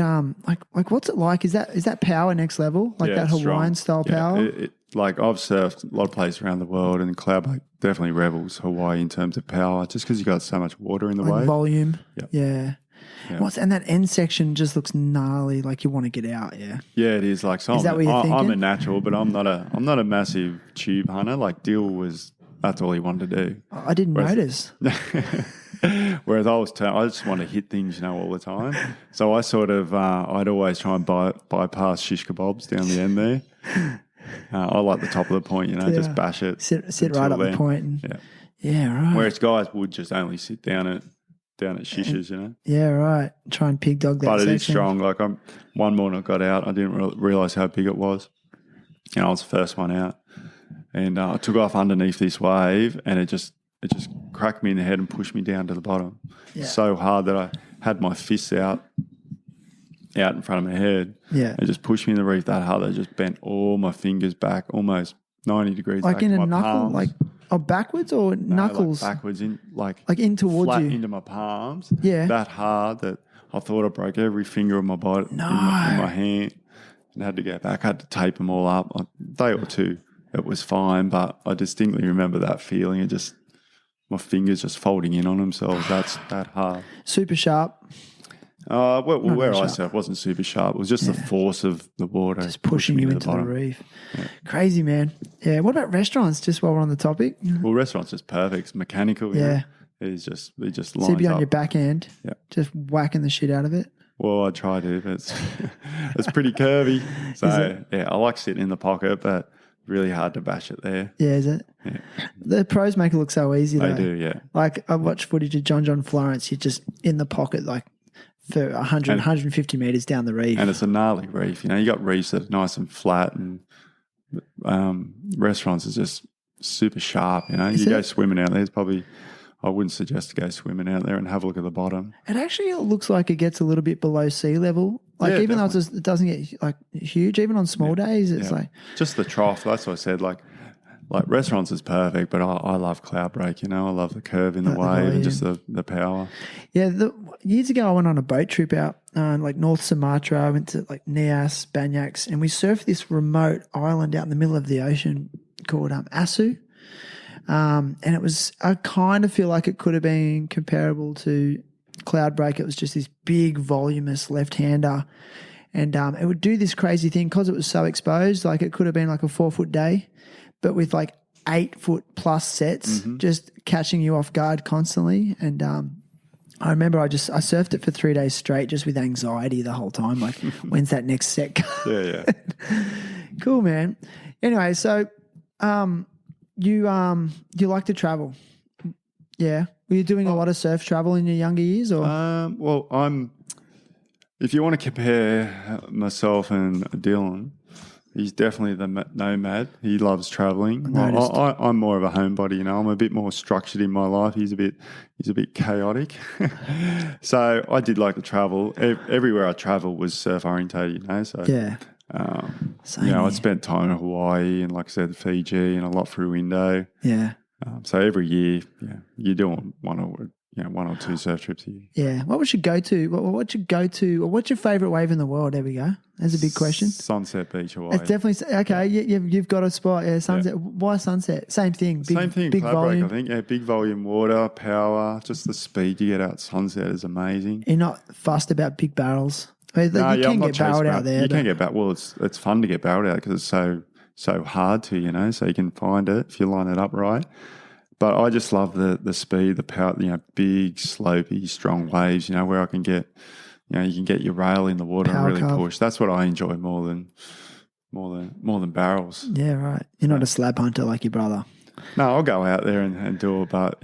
like what's it like? Is that power next level? Like that Hawaiian style power? Like, I've surfed a lot of places around the world, and Cloud Break definitely revels Hawaii in terms of power, just because you got so much water in the wave. Volume. Yep. Yeah. And that end section just looks gnarly, like you want to get out, Yeah, it is. Like, so is that what you're thinking? I'm a natural, but I'm not a massive tube hunter. Like, that's all he wanted to do. I didn't notice. Whereas I just want to hit things, all the time. So I sort of, I'd always try and bypass shish kebabs down the end there. I like the top of the point, just bash it. Sit right up the point. And, yeah, right. Whereas guys would just only sit down at shishas, Yeah, right. Try and pig dog that But section. it is strong. Like, one morning I got out, I didn't realise how big it was. I was the first one out. And I took off underneath this wave, and it just cracked me in the head and pushed me down to the bottom so hard that I had my fists out in front of my head. Yeah. It just pushed me in the reef that hard that I just bent all my fingers back, almost 90 degrees like back in to a my knuckle, palms. Backwards or knuckles? Like backwards, in in towards flat you. into my palms. Yeah. That hard that I thought I broke every finger of my body in my hand, and had to go back. I had to tape them all up. A day or two, it was fine, but I distinctly remember that feeling. My fingers just folding in on themselves. That's that hard. Super sharp. Where I surfed wasn't super sharp. It was just the force of the water. Just pushing you into the reef. Yeah. Crazy, man. Yeah. What about restaurants, just while we're on the topic? Well, restaurants is perfect. It's mechanical. Yeah. It just lines so you'd be on up. your back end, just whacking the shit out of it. Well, I try to, but it's pretty curvy. So, I like sitting in the pocket, but really hard to bash it there. Yeah, is it? Yeah. The pros make it look so easy, though. They do, yeah. Like, I watched footage of John Florence. You're just in the pocket, like, for 150 metres down the reef. And it's a gnarly reef. You got reefs that are nice and flat, and restaurants is just super sharp. You go swimming out there, it's probably... I wouldn't suggest to go swimming out there and have a look at the bottom. It actually looks like it gets a little bit below sea level Like Yeah, even though it doesn't get like huge, even on small days, it's like just the trough. That's what I said. Like restaurants is perfect, but I love Cloudbreak. I love the curve in the wave and just the power. Yeah, years ago I went on a boat trip out like North Sumatra. I went to like Nias, Banyaks, and we surfed this remote island out in the middle of the ocean called Asu. And it was, I kind of feel like it could have been comparable to Cloudbreak. It was just this big, voluminous left-hander. And it would do this crazy thing because it was so exposed. Like it could have been like a 4-foot day, but with like 8-foot plus sets, just catching you off guard constantly. And I remember I surfed it for 3 days straight just with anxiety the whole time. Like, when's that next set? Yeah. Cool, man. Anyway, so you like to travel. Yeah. Were you doing a lot of surf travel in your younger years? Or well, if you want to compare myself and Dylan, he's definitely the nomad. He loves traveling. I'm more of a homebody. I'm a bit more structured in my life. He's a bit chaotic. So I did like to travel. Everywhere I traveled was surf orientated. So yeah. I spent time in Hawaii and, like I said, Fiji and a lot through Indo. Yeah. So every year, you're doing one or two surf trips a year. Yeah. What was your go-to? What's your go-to? Or what's your favourite wave in the world? There we go. That's a big question. Sunset Beach, Hawaii. It's definitely okay. You've got a spot. Yeah, sunset. Yeah. Why sunset? Same thing. Same thing. Big volume. I think. Yeah, big volume, water, power. Just the speed you get out sunset is amazing. You're not fussed about big barrels. You can get barreled out there. You can get barreled. Well, it's fun to get barreled out because it's so hard to, so you can find it if you line it up right. But I just love the speed, the power, big, slopey, strong waves, where I can get, you can get your rail in the water power and really push. That's what I enjoy more than barrels. Yeah, right. You're not a slab hunter like your brother. No, I'll go out there and do it, but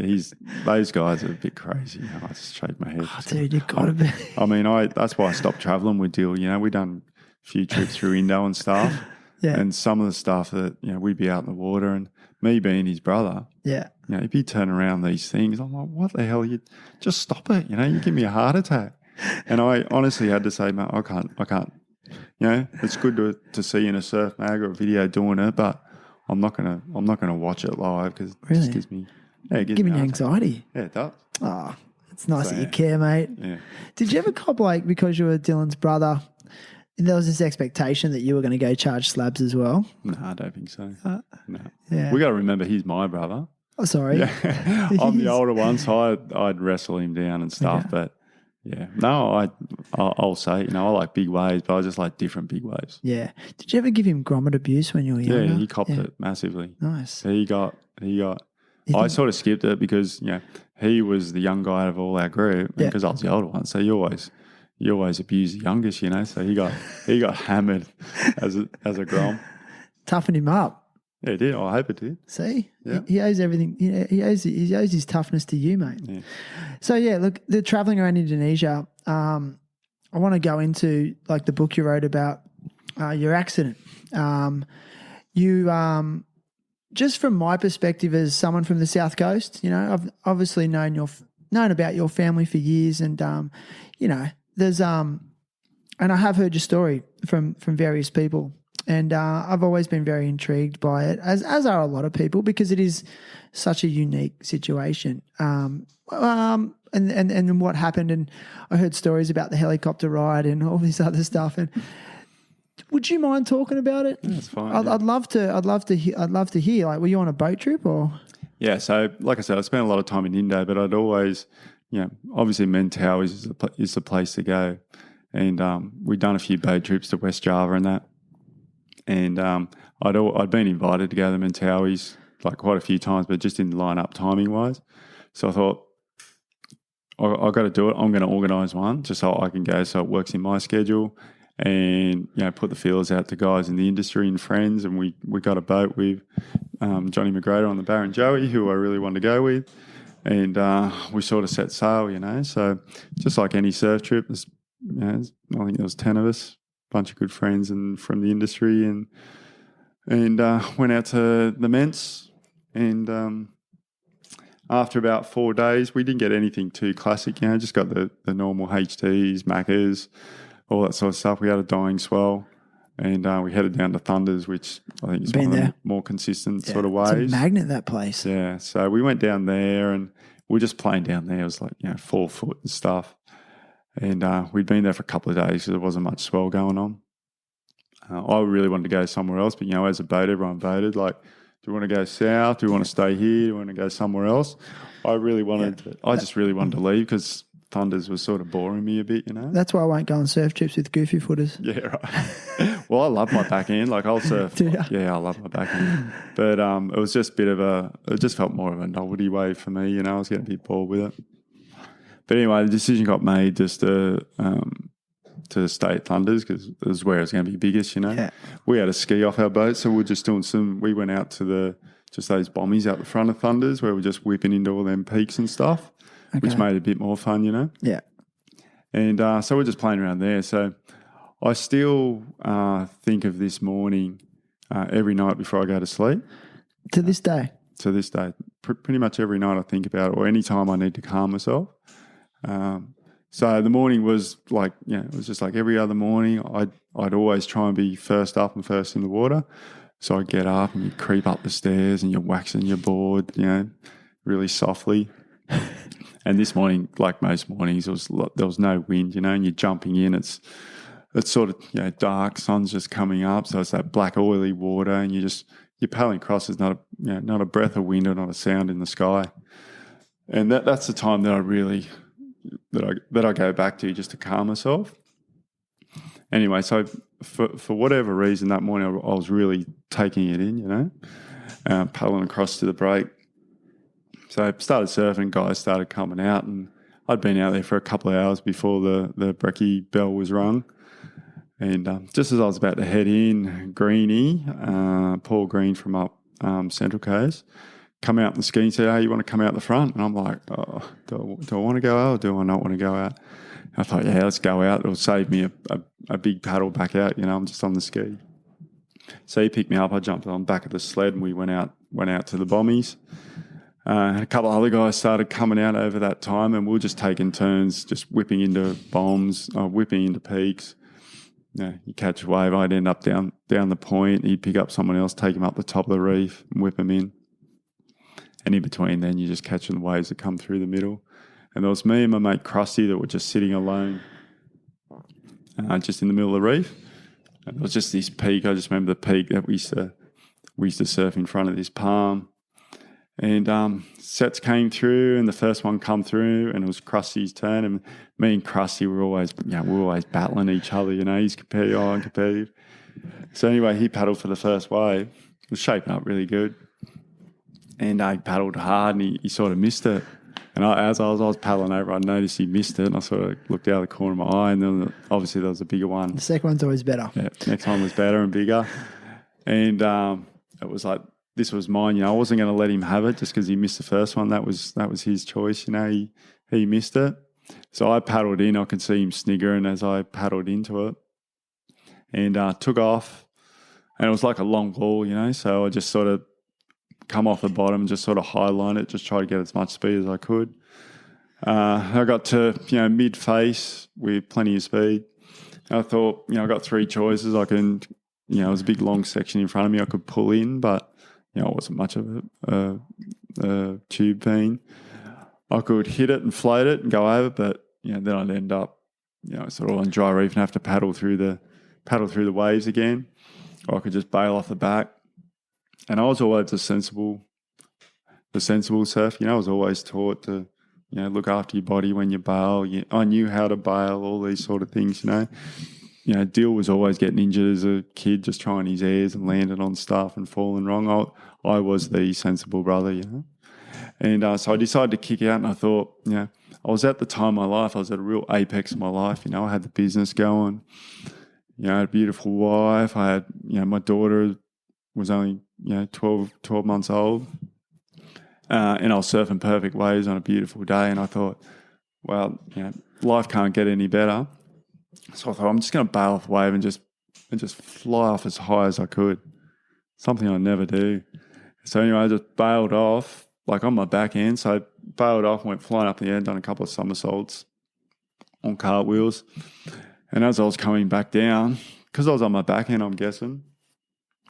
those guys are a bit crazy. I just shake my head. Oh, dude, you've got to be. I mean, that's why I stopped traveling with Dill. We done a few trips through Indo and stuff. Yeah. And some of the stuff that, we'd be out in the water and me being his brother. Yeah. If you turn around these things, I'm like, what the hell? You just stop it. You give me a heart attack. And I honestly had to say, mate, I can't. It's good to see in a surf mag or a video doing it, but I'm not gonna watch it live because it just gives me anxiety. Yeah, it does. Oh, it's nice that you care, mate. Yeah. Did you ever cop because you were Dylan's brother? There was this expectation that you were going to go charge slabs as well. No, I don't think so. No. Yeah. We got to remember he's my brother. Oh, sorry. Yeah. I'm the older one, so I'd wrestle him down and stuff. Okay. But yeah, no, I'll say, I like big waves, but I just like different big waves. Yeah. Did you ever give him grommet abuse when you were younger? Yeah, he copped it massively. Nice. He got. I sort of skipped it because he was the young guy of all our group, because I was the older one. So you always abuse the youngest, So he got hammered as a grom. Toughened him up. Yeah, it did. I hope it did. See, he owes everything. He owes his toughness to you, mate. Yeah. So look, the traveling around Indonesia. I want to go into like the book you wrote about your accident. You just from my perspective as someone from the South Coast, I've obviously known about your family for years, and there's and I have heard your story from various people. And I've always been very intrigued by it, as are a lot of people, because it is such a unique situation. And what happened, and I heard stories about the helicopter ride and all this other stuff. And would you mind talking about it? That's fine. I'd love to hear. Like, were you on a boat trip or? Yeah. So, like I said, I spent a lot of time in Indo, but I'd always, obviously Mentau is the place to go, and we'd done a few boat trips to West Java and that. And I'd been invited to go to the Mentawis like quite a few times, but just didn't line up timing wise. So I thought I got to do it. I'm going to organise one just so I can go, so it works in my schedule, and put the feelers out to guys in the industry and friends. And we got a boat with Johnny McGrader on the Baron Joey, who I really wanted to go with, and we sort of set sail. So just like any surf trip, I think there was 10 of us. Bunch of good friends and from the industry, and went out to the Ments, and after about 4 days we didn't get anything too classic, just got the normal HTs, Maccas, all that sort of stuff. We had a dying swell, and we headed down to Thunders, which I think is Been one of there. the more consistent sort of It's waves. a magnet, that place. Yeah, so we went down there, and we were just playing down there. It was like 4 foot and stuff, and we'd been there for a couple of days because there wasn't much swell going on. I really wanted to go somewhere else, but as a boat, everyone voted like, do we want to go south? Do we want to stay here? Do we want to go somewhere else? I just really wanted to leave because Thunders was sort of boring me a bit, That's why I won't go on surf trips with goofy footers. Yeah, right. Well, I love my backhand. Like, I'll surf. Do you? Yeah, I love my backhand. But it was just it just felt more of a novelty wave for me, I was getting a bit bored with it. But anyway, the decision got made just to stay at Thunders because it was where it was going to be biggest, Yeah. We had a ski off our boat, so we were just doing we went out to just those bommies out the front of Thunders where we're just whipping into all them peaks and stuff, which made it a bit more fun, Yeah. And so we're just playing around there. So I still think of this morning every night before I go to sleep. To this day. To this day. Pretty much every night I think about it, or any time I need to calm myself. So the morning was like, it was just like every other morning. I'd always try and be first up and first in the water. So I'd get up and you creep up the stairs and you're waxing your board, really softly. And this morning, like most mornings, there was no wind, and you're jumping in. It's sort of dark, sun's just coming up, so it's that black oily water, and you're paddling across. There's not a breath of wind or not a sound in the sky, and that's the time that I really that I go back to just to calm myself. Anyway, so for whatever reason that morning I was really taking it in, paddling across to the break. So I started surfing, guys started coming out, and I'd been out there for a couple of hours before the brekkie bell was rung. And just as I was about to head in, Greenie, Paul Green from up Central Coast, come out in the ski and said, hey, you want to come out the front? And I'm like, oh, do I want to go out or do I not want to go out? And I thought, yeah, let's go out. It'll save me a big paddle back out, I'm just on the ski. So he picked me up. I jumped on the back of the sled and we went out to the bommies. And a couple of other guys started coming out over that time, and we were just taking turns, just whipping into bombs, whipping into peaks. You catch a wave, I'd end up down the point. He'd pick up someone else, take him up the top of the reef, and whip him in. And in between, then you're just catching the waves that come through the middle. And there was me and my mate Krusty that were just sitting alone, just in the middle of the reef. And it was just this peak. I just remember the peak that we used to surf in front of this palm. And sets came through, and the first one come through, and it was Krusty's turn. And me and Krusty were always battling each other. He's competitive, I'm competitive. So anyway, he paddled for the first wave. It was shaping up really good, and he paddled hard, and he sort of missed it. And as I was paddling over, I noticed he missed it, and I sort of looked out of the corner of my eye, and then obviously there was a bigger one. The second one's always better. Yeah, next one was better and bigger, and it was like, this was mine, I wasn't going to let him have it just because he missed the first one. That was his choice, he missed it. So I paddled in. I could see him sniggering as I paddled into it, and took off. And it was like a long ball, so I just sort of come off the bottom and just sort of highline it, just try to get as much speed as I could. I got to mid-face with plenty of speed. I thought, I got three choices. I can, it was a big long section in front of me. I could pull in, but it wasn't much of a tube thing. I could hit it and float it and go over, but then I'd end up, sort of on dry reef and have to paddle through the waves again. Or I could just bail off the back. And I was always the sensible surf. I was always taught to, look after your body when you bail. I knew how to bail, all these sort of things. Dill was always getting injured as a kid, just trying his airs and landing on stuff and falling wrong. I was the sensible brother, And so I decided to kick out, and I thought, I was at the time of my life, I was at a real apex of my life. I had the business going. I had a beautiful wife. I had, my daughter was only, 12 months old. And I was surfing perfect waves on a beautiful day. And I thought, well, life can't get any better. So I thought, I'm just going to bail off the wave and just fly off as high as I could. Something I never do. So anyway, I just bailed off, like on my back end. So I bailed off, went flying up the air, done a couple of somersaults on cartwheels. And as I was coming back down, because I was on my back end, I'm guessing,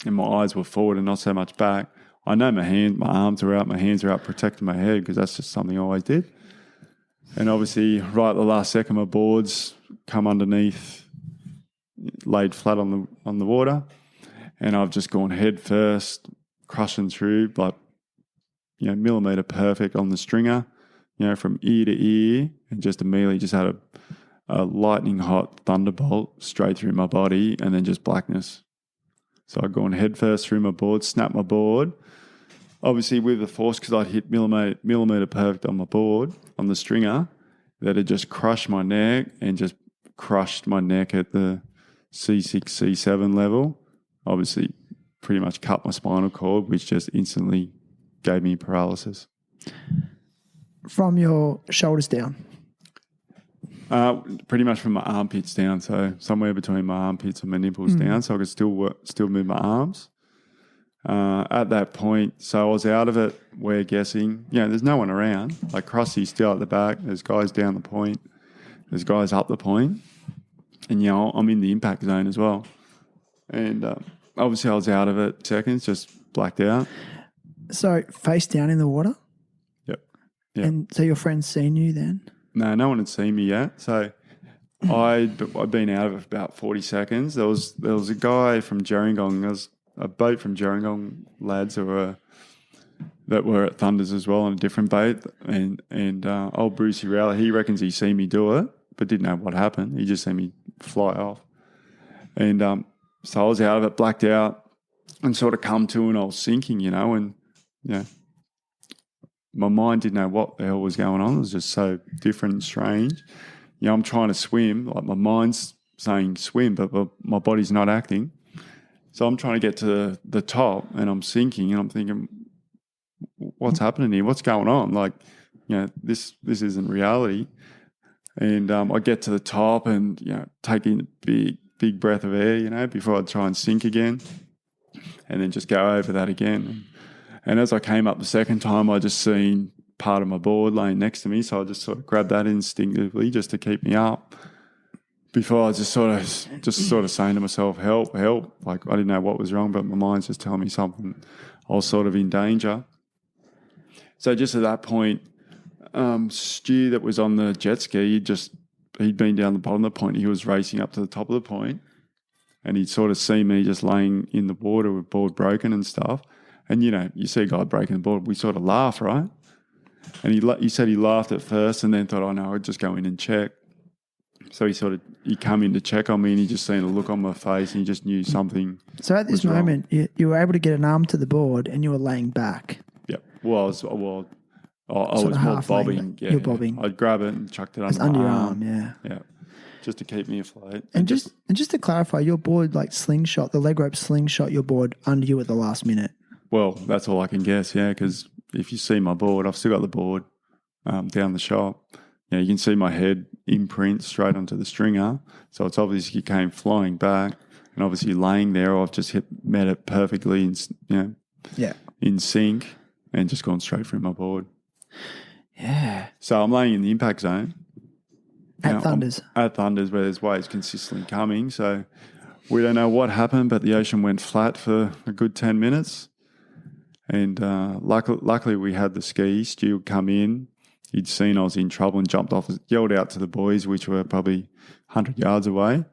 and my eyes were forward and not so much back, I know my arms are out, my hands are out protecting my head because that's just something I always did. And obviously, right at the last second, my boards come underneath, laid flat on the water, and I've just gone head first, crushing through, like, millimetre perfect on the stringer, from ear to ear, and just immediately just had a lightning hot thunderbolt straight through my body, and then just blackness. So I'd gone head first through my board, snapped my board, obviously with the force, because I'd hit millimetre perfect on my board, on the stringer, that had just crushed my neck and just crushed my neck at the C6, C7 level. Obviously pretty much cut my spinal cord, which just instantly gave me paralysis. From your shoulders down? Pretty much from my armpits down, so somewhere between my armpits and my nipples down, so I could still move my arms. At that point, so I was out of it, we're guessing. There's no one around. Like, Krusty's still at the back. There's guys down the point. There's guys up the point. And, I'm in the impact zone as well. And obviously I was out of it seconds, just blacked out. So face down in the water? Yep. And so your friend's seen you then? No one had seen me yet. So I'd been out of it for about 40 seconds. There was a guy from Gerringong. There was a boat from Gerringong lads that were at Thunders as well on a different boat. And old Brucey Rowler, he reckons he seen me do it, but didn't know what happened. He just seen me fly off. And so I was out of it, blacked out, and sort of come to, and I was sinking, and my mind didn't know what the hell was going on. It was just so different and strange. I'm trying to swim, like my mind's saying swim, but my body's not acting. So I'm trying to get to the top, and I'm sinking, and I'm thinking, what's happening here? What's going on? Like, this isn't reality. And I get to the top and, take in a big breath of air, before I try and sink again, and then just go over that again. And as I came up the second time, I just seen part of my board laying next to me, so I just sort of grabbed that instinctively just to keep me up. Before I was just sort of saying to myself, help. Like, I didn't know what was wrong, but my mind's just telling me something. I was sort of in danger. So just at that point, Stu that was on the jet ski, he'd been down the bottom of the point. He was racing up to the top of the point, and he'd sort of seen me just laying in the water with board broken and stuff. And, you see a guy breaking the board, we sort of laugh, right? And he said he laughed at first and then thought, oh, no, I'd just go in and check. So he come in to check on me, and he just seen a look on my face, and he just knew something. So at this moment, you were able to get an arm to the board and you were laying back. Yep. Well, I was more bobbing. You're bobbing. I'd grab it and chucked it under your arm. Yeah. Yeah. Just to keep me afloat. And just to clarify, your board the leg rope slingshot your board under you at the last minute. Well, that's all I can guess, because if you see my board, I've still got the board down the shop. You can see my head imprint straight onto the stringer. So it's obviously came flying back, and obviously laying there, I've just met it perfectly in sync, and just gone straight through my board. Yeah. So I'm laying in the impact zone. At Thunders. At Thunders, where there's waves consistently coming. So we don't know what happened, but the ocean went flat for a good 10 minutes. And luckily we had the ski. Stu would come in. He'd seen I was in trouble and jumped off, yelled out to the boys, which were probably 100 yards away,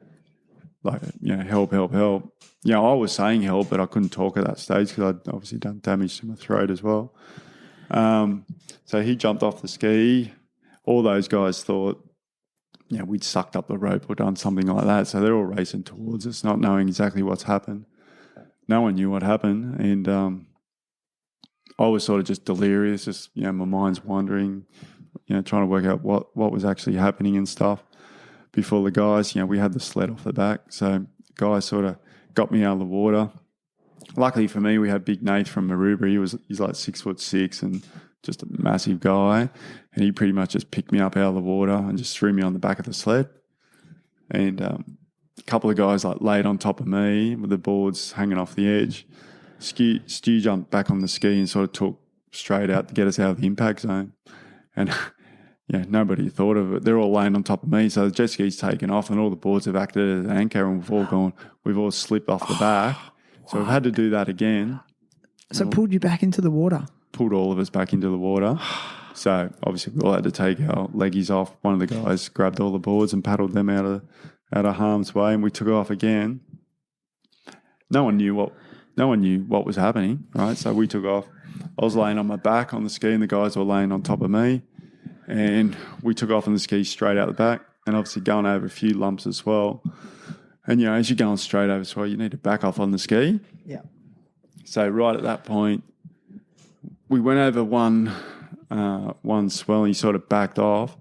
like, help. I was saying help, but I couldn't talk at that stage because I'd obviously done damage to my throat as well. So he jumped off the ski. All those guys thought, we'd sucked up the rope or done something like that. So they're all racing towards us, not knowing exactly what's happened. No one knew what happened. And I was sort of just delirious, just, my mind's wandering, trying to work out what was actually happening and stuff. Before the guys, we had the sled off the back. So guys sort of got me out of the water. Luckily for me, we had Big Nate from Maroubra. He's like 6'6" and just a massive guy. And he pretty much just picked me up out of the water and just threw me on the back of the sled. And a couple of guys laid on top of me with the boards hanging off the edge. Stu jumped back on the ski and sort of took straight out to get us out of the impact zone. And nobody thought of it. They're all laying on top of me. So the jet ski's taken off and all the boards have acted as an anchor and we've all slipped off the back. So we've had to do that again. So it pulled you back into the water? Pulled all of us back into the water. So obviously we all had to take our leggies off. One of the guys grabbed all the boards and paddled them out of harm's way, and we took off again. No one knew what was happening, right? So we took off. I was laying on my back on the ski and the guys were laying on top of me. And we took off on the ski straight out the back, and obviously going over a few lumps as well. And, as you're going straight over swell, you need to back off on the ski. Yeah. So right at that point, we went over one swell and he sort of backed off,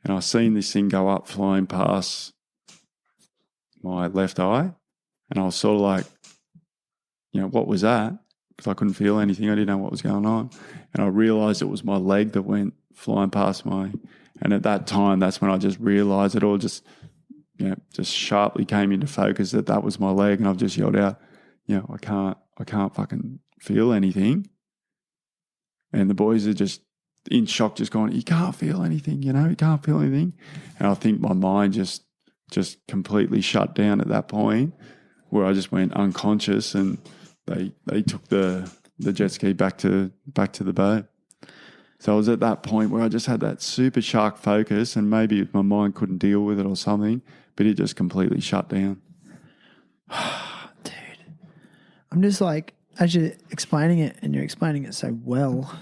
and I seen this thing go up flying past my left eye, and I was sort of like, what was that? Because I couldn't feel anything. I didn't know what was going on. And I realised it was my leg that went flying past and at that time, that's when I just realised it all just sharply came into focus that was my leg, and I've just yelled out, I can't fucking feel anything. And the boys are just in shock, just going, you can't feel anything, you can't feel anything. And I think my mind just completely shut down at that point, where I just went unconscious, and they took the jet ski back to the boat. So I was at that point where I just had that super sharp focus, and maybe my mind couldn't deal with it or something, but it just completely shut down. Dude, I'm just like, as you're explaining it, and you're explaining it so well,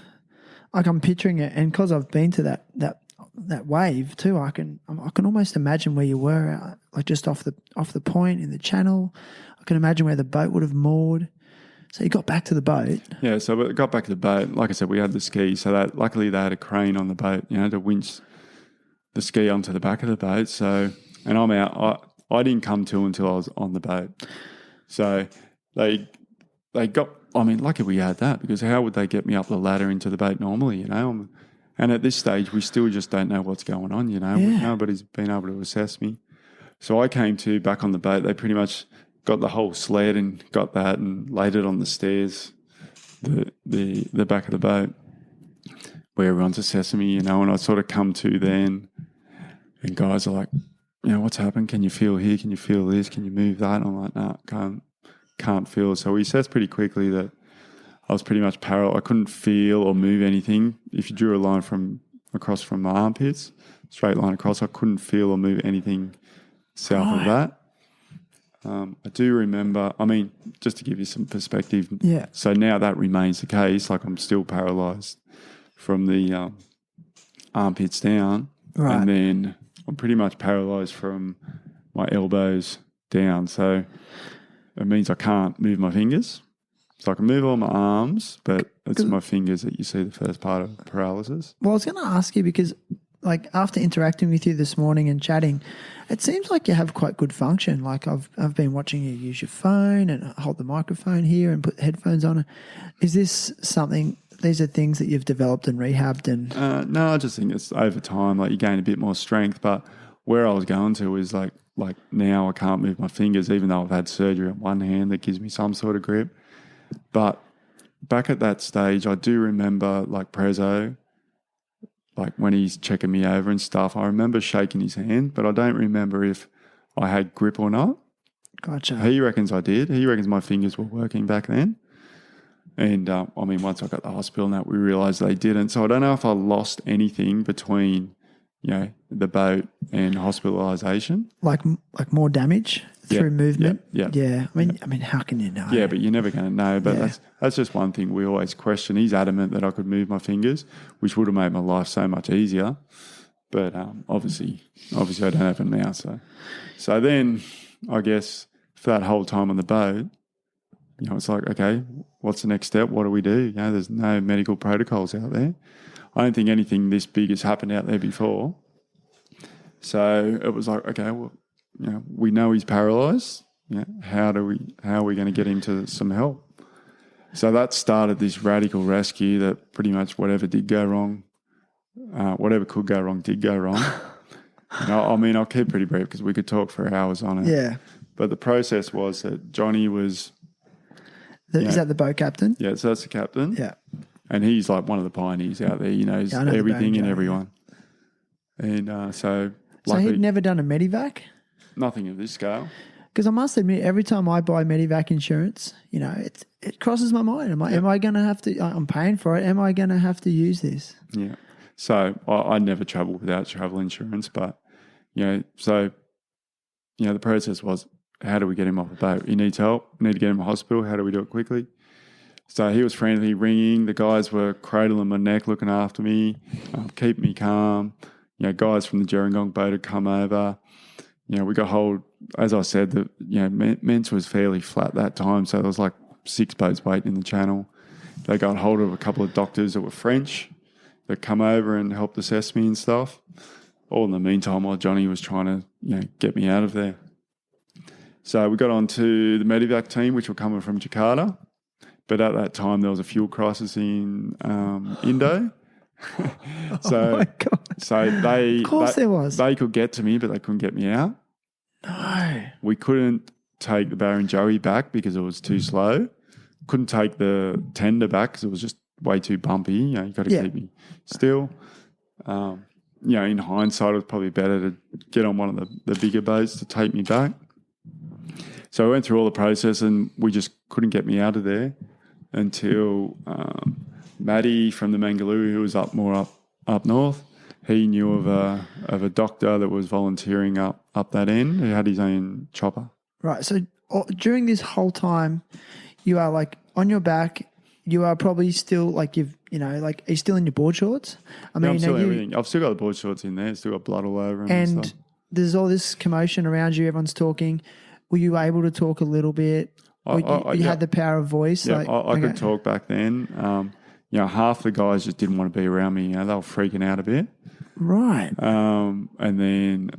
like I'm picturing it, and because I've been to that wave too, I can almost imagine where you were, like just off the point in the channel. I can imagine where the boat would have moored. So you got back to the boat. Yeah, so we got back to the boat. Like I said, we had the ski, so that luckily they had a crane on the boat, to winch the ski onto the back of the boat. So, and I'm out. I didn't come to until I was on the boat. So they got. I mean, lucky we had that, because how would they get me up the ladder into the boat normally? And at this stage, we still just don't know what's going on. Yeah. Nobody's been able to assess me. So I came to back on the boat. They pretty much got the whole sled and got that and laid it on the stairs, the back of the boat, where everyone's assessing me, and I sort of come to then, and guys are like, what's happened? Can you feel here? Can you feel this? Can you move that? And I'm like, no, can't feel. So we assessed pretty quickly that I was pretty much paralyzed. I couldn't feel or move anything. If you drew a line across from my armpits, straight line across, I couldn't feel or move anything south of that. I do remember, just to give you some perspective. Yeah. So now that remains the case. Like, I'm still paralysed from the armpits down. Right. And then I'm pretty much paralysed from my elbows down. So it means I can't move my fingers. So I can move all my arms, but it's my fingers that you see the first part of paralysis. Well, I was going to ask you, because like after interacting with you this morning and chatting, it seems like you have quite good function. Like I've been watching you use your phone and hold the microphone here and put headphones on. Is this something, these are things that you've developed and rehabbed? And no, I just think it's over time, like you gain a bit more strength. But where I was going to is like now I can't move my fingers, even though I've had surgery on one hand that gives me some sort of grip. But back at that stage, I do remember like Prezzo, like when he's checking me over and stuff, I remember shaking his hand, but I don't remember if I had grip or not. Gotcha. He reckons I did. He reckons my fingers were working back then. And once I got to the hospital and that, we realised they didn't. So I don't know if I lost anything between, the boat and hospitalisation. Like more damage through movement? Yeah. I mean, how can you know? Yeah, but you're never going to know. But that's just one thing we always question. He's adamant that I could move my fingers, which would have made my life so much easier. But obviously I don't have them now. So then I guess for that whole time on the boat, it's like, okay, what's the next step? What do we do? There's no medical protocols out there. I don't think anything this big has happened out there before. So it was like, okay, well, we know he's paralysed. How are we going to get him to some help? So that started this radical rescue that pretty much whatever did go wrong, whatever could go wrong did go wrong. I'll keep pretty brief because we could talk for hours on it. Yeah. But the process was that Johnny was... Is that the boat captain? Yeah, so that's the captain. Yeah. And he's like one of the pioneers out there. He knows everything and everyone. And so So luckily, he'd never done a Medivac? nothing of this scale. Because I must admit, every time I buy Medivac insurance, it crosses my mind. Am I going to have to? I'm paying for it. Am I going to have to use this? Yeah. So I never travel without travel insurance, but the process was, how do we get him off a boat? He needs help. We need to get him to hospital. How do we do it quickly? So he was frantically ringing. The guys were cradling my neck, looking after me, keeping me calm. Guys from the Gerringong boat had come over. We got hold. As I said, Ments was fairly flat that time, so there was like 6 boats waiting in the channel. They got hold of a couple of doctors that were French that come over and helped assess me and stuff. All in the meantime, while Johnny was trying to get me out of there. So we got on to the Medivac team, which were coming from Jakarta. But at that time, there was a fuel crisis in Indo. Oh my God. So Of course there was. They could get to me, but they couldn't get me out. No. We couldn't take the Barrenjoey back because it was too slow. Couldn't take the tender back because it was just way too bumpy. You got to keep me still. In hindsight, it was probably better to get on one of the bigger boats to take me back. So I went through all the process and we just couldn't get me out of there until Maddie from the Mangaluru, who was up north, he knew of a doctor that was volunteering up that end. He had his own chopper. Right. So during this whole time, you are like on your back. You are probably still like are you still in your board shorts? I mean, I'm still everything. I've still got the board shorts in there. Still got blood all over them and stuff. There's all this commotion around you. Everyone's talking. Were you able to talk a little bit? You had the power of voice. Yeah, I could talk back then. Half the guys just didn't want to be around me. They were freaking out a bit. Right. And then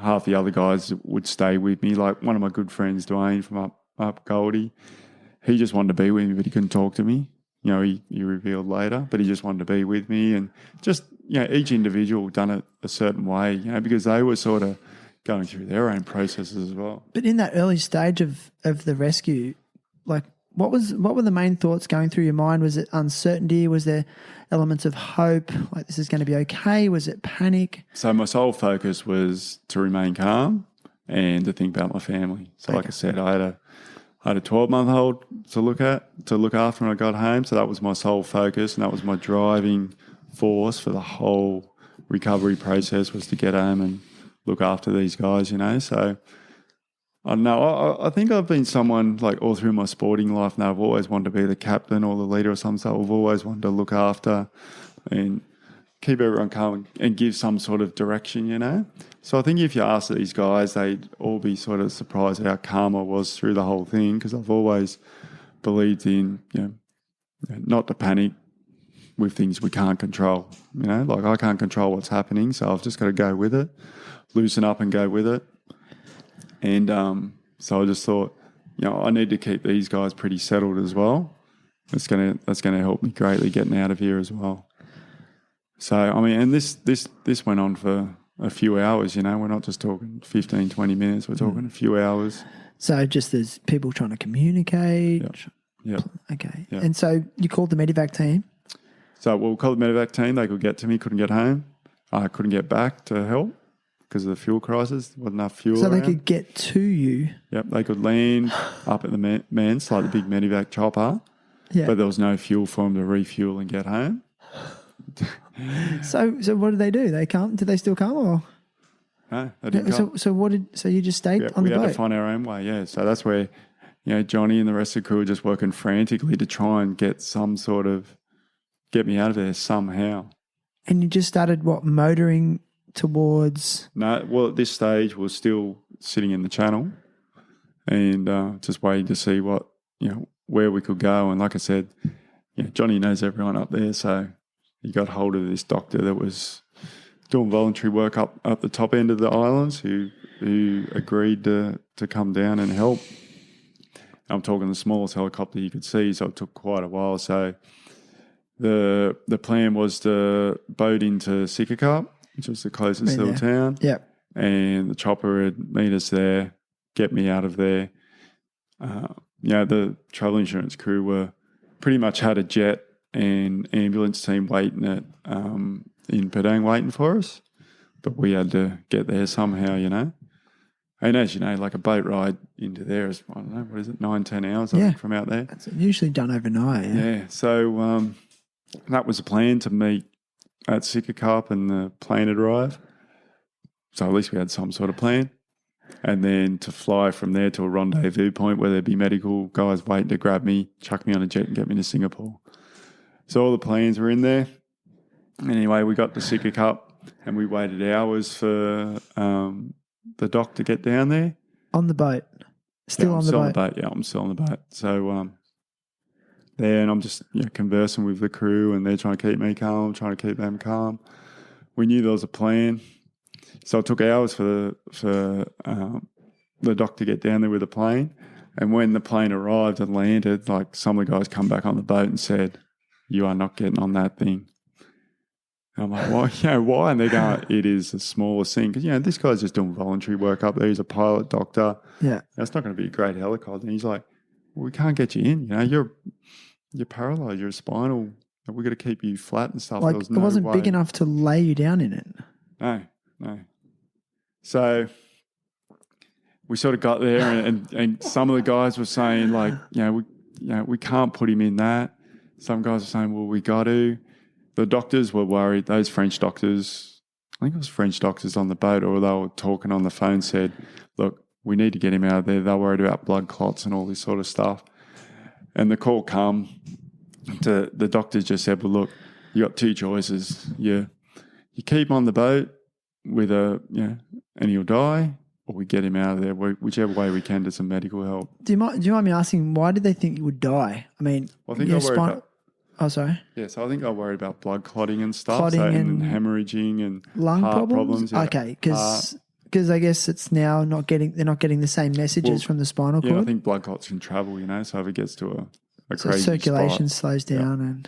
half the other guys would stay with me. Like one of my good friends, Dwayne from up Goldie, he just wanted to be with me, but he couldn't talk to me. He revealed later, but he just wanted to be with me. And just, each individual done it a certain way, because they were sort of going through their own processes as well. But in that early stage of the rescue, like what were the main thoughts going through your mind? Was it uncertainty? Was there elements of hope, like this is going to be okay? Was it panic? So my sole focus was to remain calm and to think about my family. So like I said, I had a 12-month-old to look after when I got home. So that was my sole focus, and that was my driving force for the whole recovery process, was to get home and look after these guys, So I don't know. I think I've been someone, like, all through my sporting life now, I've always wanted to be the captain or the leader or something. So I've always wanted to look after and keep everyone calm and give some sort of direction, So I think if you ask these guys, they'd all be sort of surprised at how calm I was through the whole thing, because I've always believed in, not to panic with things we can't control. Like I can't control what's happening, so I've just got to go with it, loosen up and go with it. And so I just thought, I need to keep these guys pretty settled as well. That's gonna help me greatly getting out of here as well. So I mean, and this went on for a few hours. We're not just talking 15, 20 minutes. We're talking a few hours. So just there's people trying to communicate. Yeah. Okay. Yep. And so you called the Medivac team. So we'll call the Medivac team. They could get to me, couldn't get home. I couldn't get back to help because of the fuel crisis. There wasn't enough fuel So around. they could get to you. Yep, they could land up at the Ments, like the big Medivac chopper, but there was no fuel for them to refuel and get home. So what did they do? They come? Did they still come, or no? They didn't come. So you just stayed on the boat? We had to find our own way. Yeah, so that's where Johnny and the rest of the crew were just working frantically to try and get me out of there somehow. And you just started motoring towards? No, well, at this stage we're still sitting in the channel and just waiting to see where we could go. And like I said, Johnny knows everyone up there, so he got hold of this doctor that was doing voluntary work up the top end of the islands who agreed to come down and help. I'm talking the smallest helicopter you could see, so it took quite a while. So the plan was to boat into Sikakap, which was the closest little town. Yep. And the chopper would meet us there, get me out of there. The travel insurance crew were pretty much had a jet and ambulance team waiting in Padang waiting for us. but we had to get there somehow, And as you know, like a boat ride into there is, I don't know, what is it, 9-10 hours, I think, from out there. It's usually done overnight. Yeah. So that was the plan, to meet at Sikakap and the plane would arrive. So at least we had some sort of plan. And then to fly from there to a rendezvous point where there'd be medical guys waiting to grab me, chuck me on a jet and get me to Singapore. So all the plans were in there. Anyway, we got to Sikakap and we waited hours for the doc to get down there. On the boat? Still on the boat? Yeah, I'm still on the boat. So there, and I'm just conversing with the crew, and they're trying to keep me calm, trying to keep them calm. We knew there was a plan. So it took hours for the doc to get down there with the plane. And when the plane arrived and landed, like, some of the guys come back on the boat and said, "You are not getting on that thing." And I'm like, "Why? Why?" And they're going, "It is the smallest thing." Because, this guy's just doing voluntary work up there. He's a pilot doctor. Yeah. It's not going to be a great helicopter. And he's like, "Well, we can't get you in. You're paralyzed. You're spinal. We've got to keep you flat and stuff." Like, it wasn't big enough to lay you down in it. No. So we sort of got there, and some of the guys were saying, like, we can't put him in that. Some guys were saying, well, we got to. The doctors were worried. Those French doctors, I think it was French doctors on the boat, or they were talking on the phone, said, "Look, we need to get him out of there." They're worried about blood clots and all this sort of stuff. And the call come to the doctors just said, "Well, look, you got two choices. You keep him on the boat with and he'll die, or we get him out of there, whichever way we can, to some medical help." Do you mind me asking, why did they think you would die? I mean, I think I worried about. Oh, sorry. Yeah, so I think I worried about blood clotting and stuff, Clotting and hemorrhaging and lung heart problems. Yeah. Okay, because I guess it's now they're not getting the same messages from the spinal cord. Yeah, I think blood clots can travel, so if it gets to a crazy circulation spot, slows down.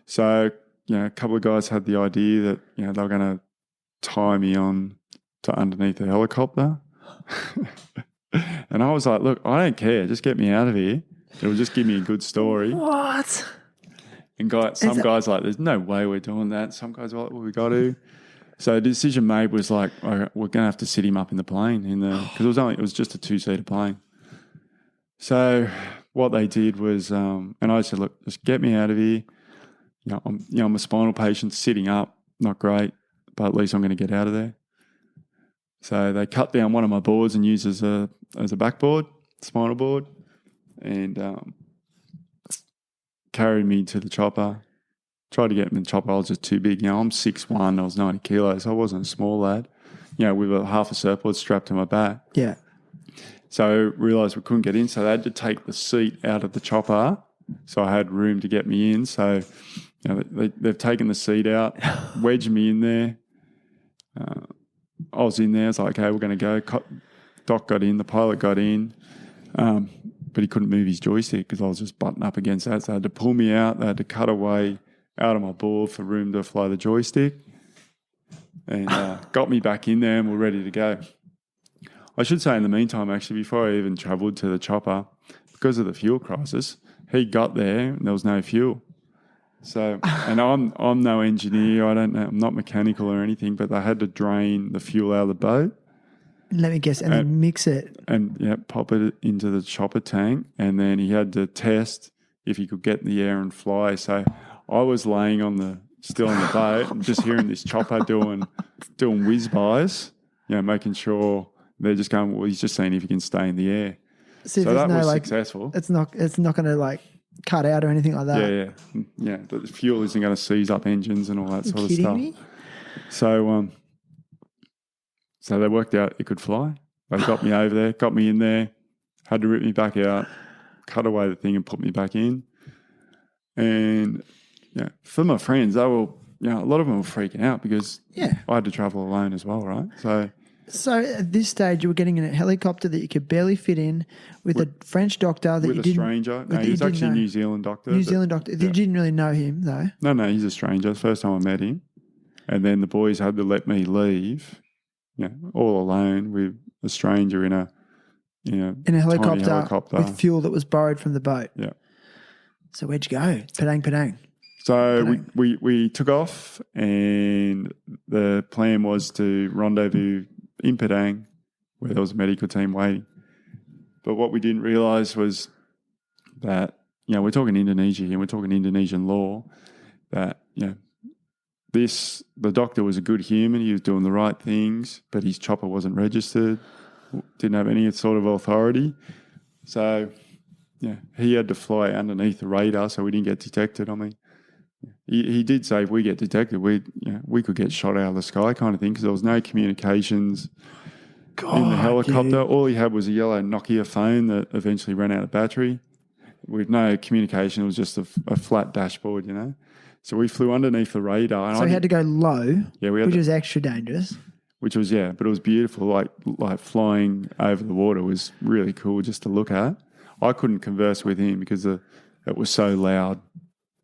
So, a couple of guys had the idea that, they were going to tie me on to underneath the helicopter. And I was like, "Look, I don't care. Just get me out of here. It'll just give me a good story." What? And some guys like, "There's no way we're doing that." Some guys are like, "Well, we got to." So the decision made was like, "All right, we're going to have to sit him up in the plane because it was just a 2-seater plane." So what they did was, and I said, "Look, just get me out of here. I'm a spinal patient, sitting up, not great, but at least I'm going to get out of there." So they cut down one of my boards and used as a backboard, spinal board, and carried me to the chopper. Tried to get me in the chopper. I was just too big. I'm 6'1", I was 90 kilos. I wasn't a small lad. With half a surfboard strapped to my back. Yeah. So realised we couldn't get in, so they had to take the seat out of the chopper, so I had room to get me in. So they've taken the seat out, wedged me in there. I was in there. I was like, "Okay, we're going to go." Doc got in, the pilot got in, but he couldn't move his joystick because I was just buttoned up against that. So they had to pull me out. They had to cut away out of my board for room to fly the joystick, and got me back in there, and we're ready to go. I should say, in the meantime, actually, before I even travelled to the chopper, because of the fuel crisis, he got there and there was no fuel. So, and I'm no engineer. I don't know. I'm not mechanical or anything, but they had to drain the fuel out of the boat. Let me guess, and then mix it. And pop it into the chopper tank. And then he had to test if he could get in the air and fly. So I was laying still on the boat and just hearing this chopper doing whiz-bys, making sure they're just going, well, he's just seeing if he can stay in the air. So that was successful. It's not going to cut out or anything like that. Yeah. But the fuel isn't going to seize up engines and all that sort of stuff. Me? So they worked out it could fly. They got me over there, got me in there, had to rip me back out, cut away the thing and put me back in. And for my friends, they were, a lot of them were freaking out because I had to travel alone as well, right? So at this stage, you were getting in a helicopter that you could barely fit in with a French doctor that with a stranger. No, he was actually a New Zealand doctor. You didn't really know him though. No, he's a stranger. It's the first time I met him, and then the boys had to let me leave, all alone with a stranger in a helicopter with fuel that was borrowed from the boat. Yeah. So where'd you go? Padang. So we took off, and the plan was to rendezvous in Padang, where there was a medical team waiting. But what we didn't realise was that, we're talking Indonesia here, we're talking Indonesian law, that, the doctor was a good human, he was doing the right things, but his chopper wasn't registered, didn't have any sort of authority. So, he had to fly underneath the radar so we didn't get detected. I mean, he did say if we get detected, we could get shot out of the sky kind of thing, because there was no communications in the helicopter. Dude. All he had was a yellow Nokia phone that eventually ran out of battery. With no communication, it was just a flat dashboard, So we flew underneath the radar. And so we had to go low, which was extra dangerous. Which was, but it was beautiful. Like flying over the water was really cool just to look at. I couldn't converse with him because it was so loud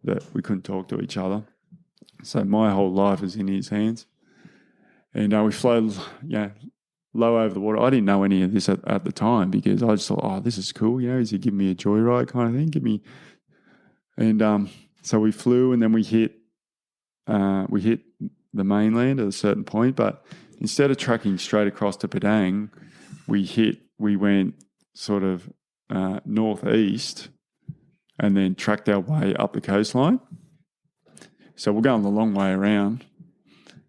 that we couldn't talk to each other. So my whole life was in his hands. And we flew, low over the water. I didn't know any of this at the time, because I just thought, this is cool. Is he giving me a joyride kind of thing? And so we flew, and then we hit the mainland at a certain point. But instead of tracking straight across to Padang, we went sort of northeast, and then tracked our way up the coastline. So we're going the long way around,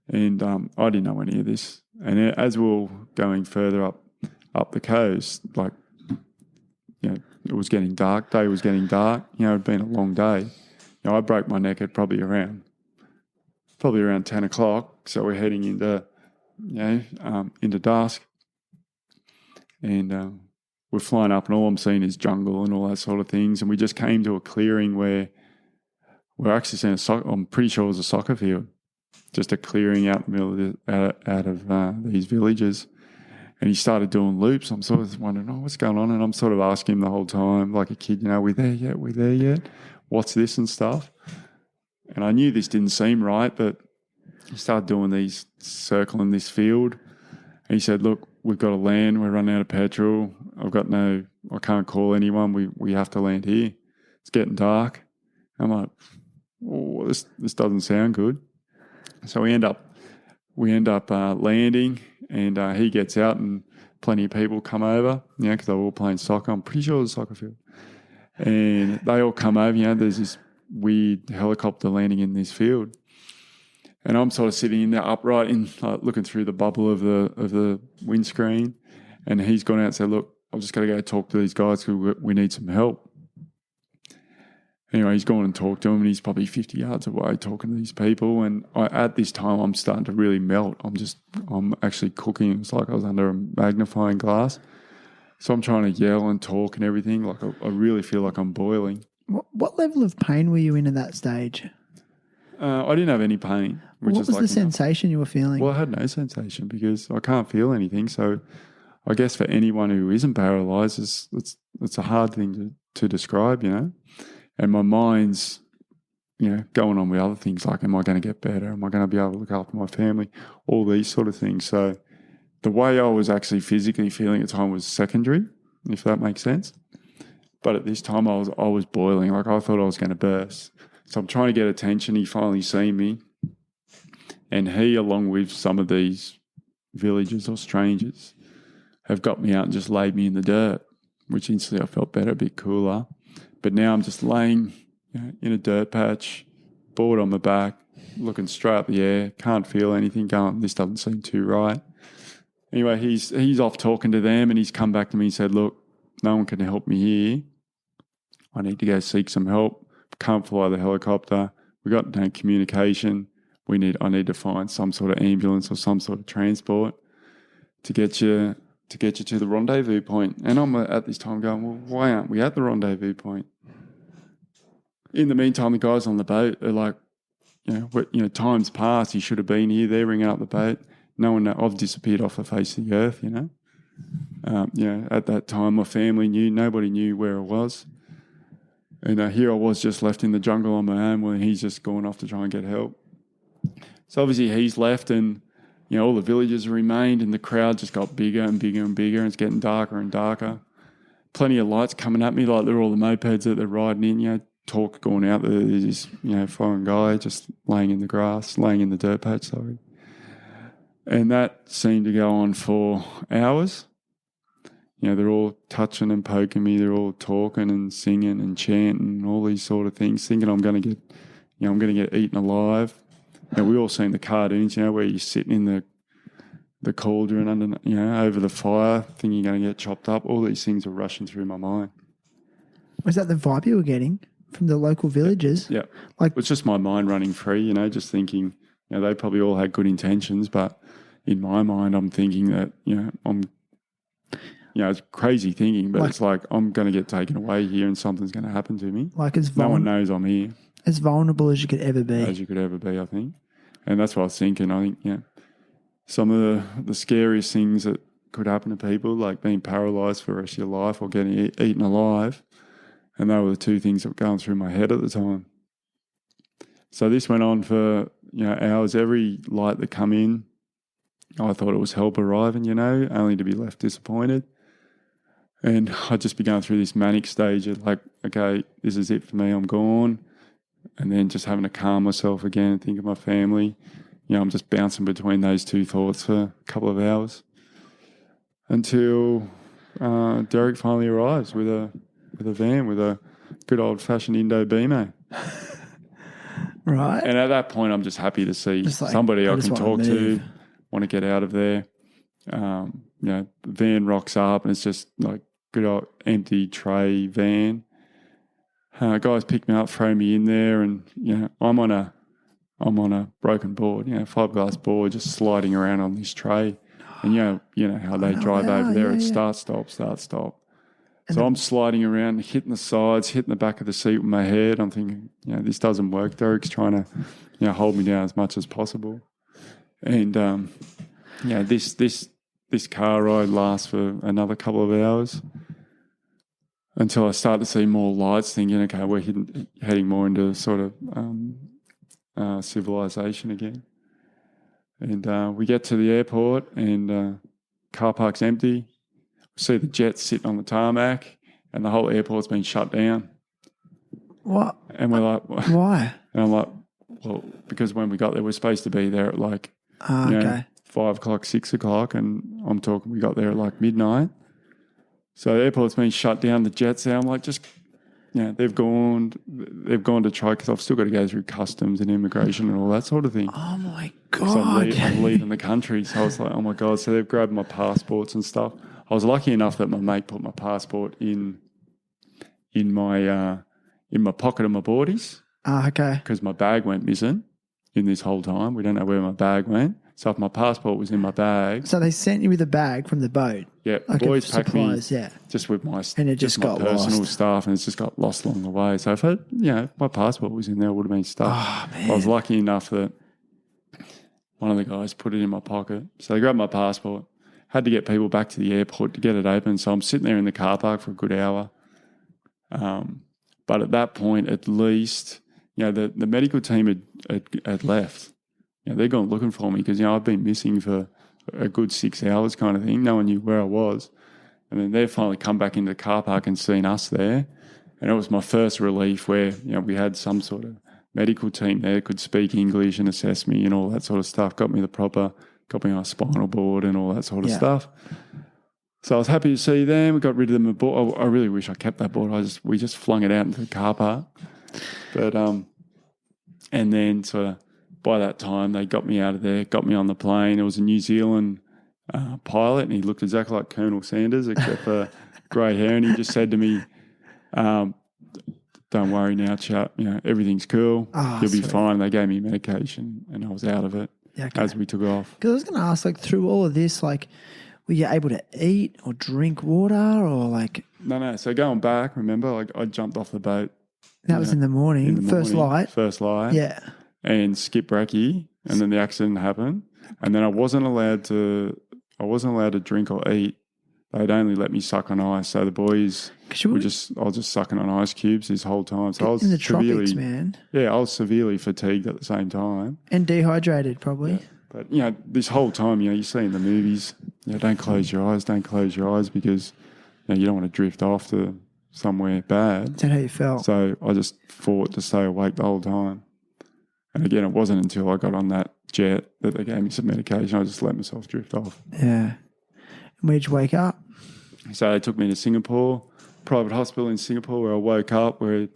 and I didn't know any of this. And as we were going further up the coast, it was getting dark. Day was getting dark. It'd been a long day. I broke my neck at probably around 10 o'clock. So we're heading into dusk, and we're flying up, and all I'm seeing is jungle and all that sort of things. And we just came to a clearing where we're actually seeing I'm pretty sure it was a soccer field. Just a clearing out in the middle of these villages. And he started doing loops. I'm sort of wondering, what's going on? And I'm sort of asking him the whole time, like a kid, we there yet? We there yet? What's this and stuff? And I knew this didn't seem right, but he started doing these, circling this field. And he said, look, we've got to land. We're running out of petrol. I can't call anyone. We have to land here. It's getting dark. I'm like, this doesn't sound good. So we end up landing, and he gets out, and plenty of people come over, because they were all playing soccer. I'm pretty sure it was a soccer field. And they all come over, there's this weird helicopter landing in this field. And I'm sort of sitting in there upright, looking through the bubble of the windscreen. And he's gone out and said, look, I've just got to go talk to these guys because we need some help. Anyway, he's gone and talked to him, and he's probably 50 yards away talking to these people. And at this time, I'm starting to really melt. I'm actually cooking. It's like I was under a magnifying glass. So I'm trying to yell and talk and everything. Like I really feel like I'm boiling. What level of pain were you in at that stage? I didn't have any pain. What was the sensation you were feeling? Well, I had no sensation because I can't feel anything. So I guess for anyone who isn't paralysed, it's a hard thing to describe, And my mind's, going on with other things like, am I going to get better? Am I going to be able to look after my family? All these sort of things. So the way I was actually physically feeling at the time was secondary, if that makes sense. But at this time, I was boiling. Like I thought I was going to burst. So I'm trying to get attention. He finally seen me. And he, along with some of these villagers or strangers, have got me out and just laid me in the dirt, which instantly I felt better, a bit cooler. But now I'm just laying in a dirt patch, board on my back, looking straight up the air, can't feel anything going, this doesn't seem too right. Anyway, he's off talking to them, and he's come back to me and said, look, no one can help me here. I need to go seek some help. Can't fly the helicopter. We got no communication. I need to find some sort of ambulance or some sort of transport to get you to the rendezvous point. And I'm at this time going, well, why aren't we at the rendezvous point? In the meantime, the guys on the boat are like, time's passed. You should have been here. They're ringing up the boat. No one knows. I've disappeared off the face of the earth, At that time, my family knew. Nobody knew where I was. And here I was just left in the jungle on my own when he's just gone off to try and get help. So obviously he's left, and all the villagers remained, and the crowd just got bigger and bigger and bigger, and it's getting darker and darker. Plenty of lights coming at me, like they're all the mopeds that they're riding in, talk going out there. There's this, foreign guy just laying in the grass, laying in the dirt patch, sorry. And that seemed to go on for hours. They're all touching and poking me. They're all talking and singing and chanting and all these sort of things, thinking I'm going to get, I'm going to get eaten alive. We all seen the cartoons, where you're sitting in the cauldron under, over the fire, thinking you're going to get chopped up. All these things are rushing through my mind. Was that the vibe you were getting from the local villagers? Yeah. It was just my mind running free, just thinking, they probably all had good intentions, but in my mind, I'm thinking that, it's crazy thinking, but it's like I'm going to get taken away here and something's going to happen to me. No one knows I'm here. As vulnerable as you could ever be. As you could ever be, I think. And that's what I was thinking. I think, some of the scariest things that could happen to people, like being paralysed for the rest of your life or getting eaten alive. And they were the two things that were going through my head at the time. So this went on for, hours. Every light that come in, I thought it was help arriving, only to be left disappointed. And I'd just be going through this manic stage of like, okay, this is it for me, I'm gone. And then just having to calm myself again and think of my family. I'm just bouncing between those two thoughts for a couple of hours until Derek finally arrives with a van, with a good old-fashioned Indo Beamo. Right. And at that point, I'm just happy to see somebody I can talk to, want to get out of there. The van rocks up and it's just like good old empty tray van. Guys pick me up, throw me in there, and I'm on a broken board, fiberglass board, just sliding around on this tray. And you know how they drive over there. It's start, stop, start, stop. So I'm sliding around, hitting the sides, hitting the back of the seat with my head. I'm thinking, this doesn't work. Derek's trying to, hold me down as much as possible. And this car ride lasts for another couple of hours until I start to see more lights, thinking, okay, we're heading more into sort of civilization again. And we get to the airport and car park's empty. We see the jets sitting on the tarmac and the whole airport's been shut down. What? And we're like, why? And I'm like, well, because when we got there, we're supposed to be there at like 5 o'clock, 6 o'clock, and I'm talking we got there at like midnight. So the airport's been shut down, the jets there. I'm like, they've gone to try, because I've still got to go through customs and immigration and all that sort of thing. Oh my God. So I'm leaving the country. So I was like, oh my God. So they've grabbed my passports and stuff. I was lucky enough that my mate put my passport in my pocket of my boardies. Okay. Because my bag went missing in this whole time. We don't know where my bag went. So if my passport was in my bag. So they sent you with a bag from the boat. Yeah, like boys packed supplies, me just with my and it just got personal lost. stuff, and it's just got lost along the way. So if my passport was in there, it would have been stuck. Oh, man. I was lucky enough that one of the guys put it in my pocket. So they grabbed my passport. Had to get people back to the airport to get it open. So I'm sitting there in the car park for a good hour. But at that point, at least, the medical team had left. They're gone looking for me because, I've been missing for a good 6 hours kind of thing. No one knew where I was. And then they finally come back into the car park and seen us there. And it was my first relief where, we had some sort of medical team there, could speak English and assess me and all that sort of stuff. Got me on a spinal board and all that sort of stuff. So I was happy to see them. We got rid of them. I really wish I kept that board. We just flung it out into the car park. But, and then sort of, by that time, they got me out of there, got me on the plane. It was a New Zealand pilot, and he looked exactly like Colonel Sanders, except for grey hair. And he just said to me, "Don't worry now, chap. Everything's cool. You'll be fine." They gave me medication, and I was out of it as we took off. Because I was going to ask, through all of this, were you able to eat or drink water or No. So going back, remember, I jumped off the boat. That was in the morning. First light. Yeah. And skip brekkie, and then the accident happened, and then I wasn't allowed to drink or eat. They'd only let me suck on ice. So the boys I was just sucking on ice cubes this whole time. So I was in the tropics, man. Yeah, I was severely fatigued at the same time and dehydrated, probably. Yeah. But this whole time, you see in the movies, don't close your eyes, because you don't want to drift off to somewhere bad. Is that how you felt? So I just fought to stay awake the whole time. And again, it wasn't until I got on that jet that they gave me some medication. I just let myself drift off. Yeah. Where'd you wake up? So they took me to Singapore, private hospital in Singapore, where I woke up, where,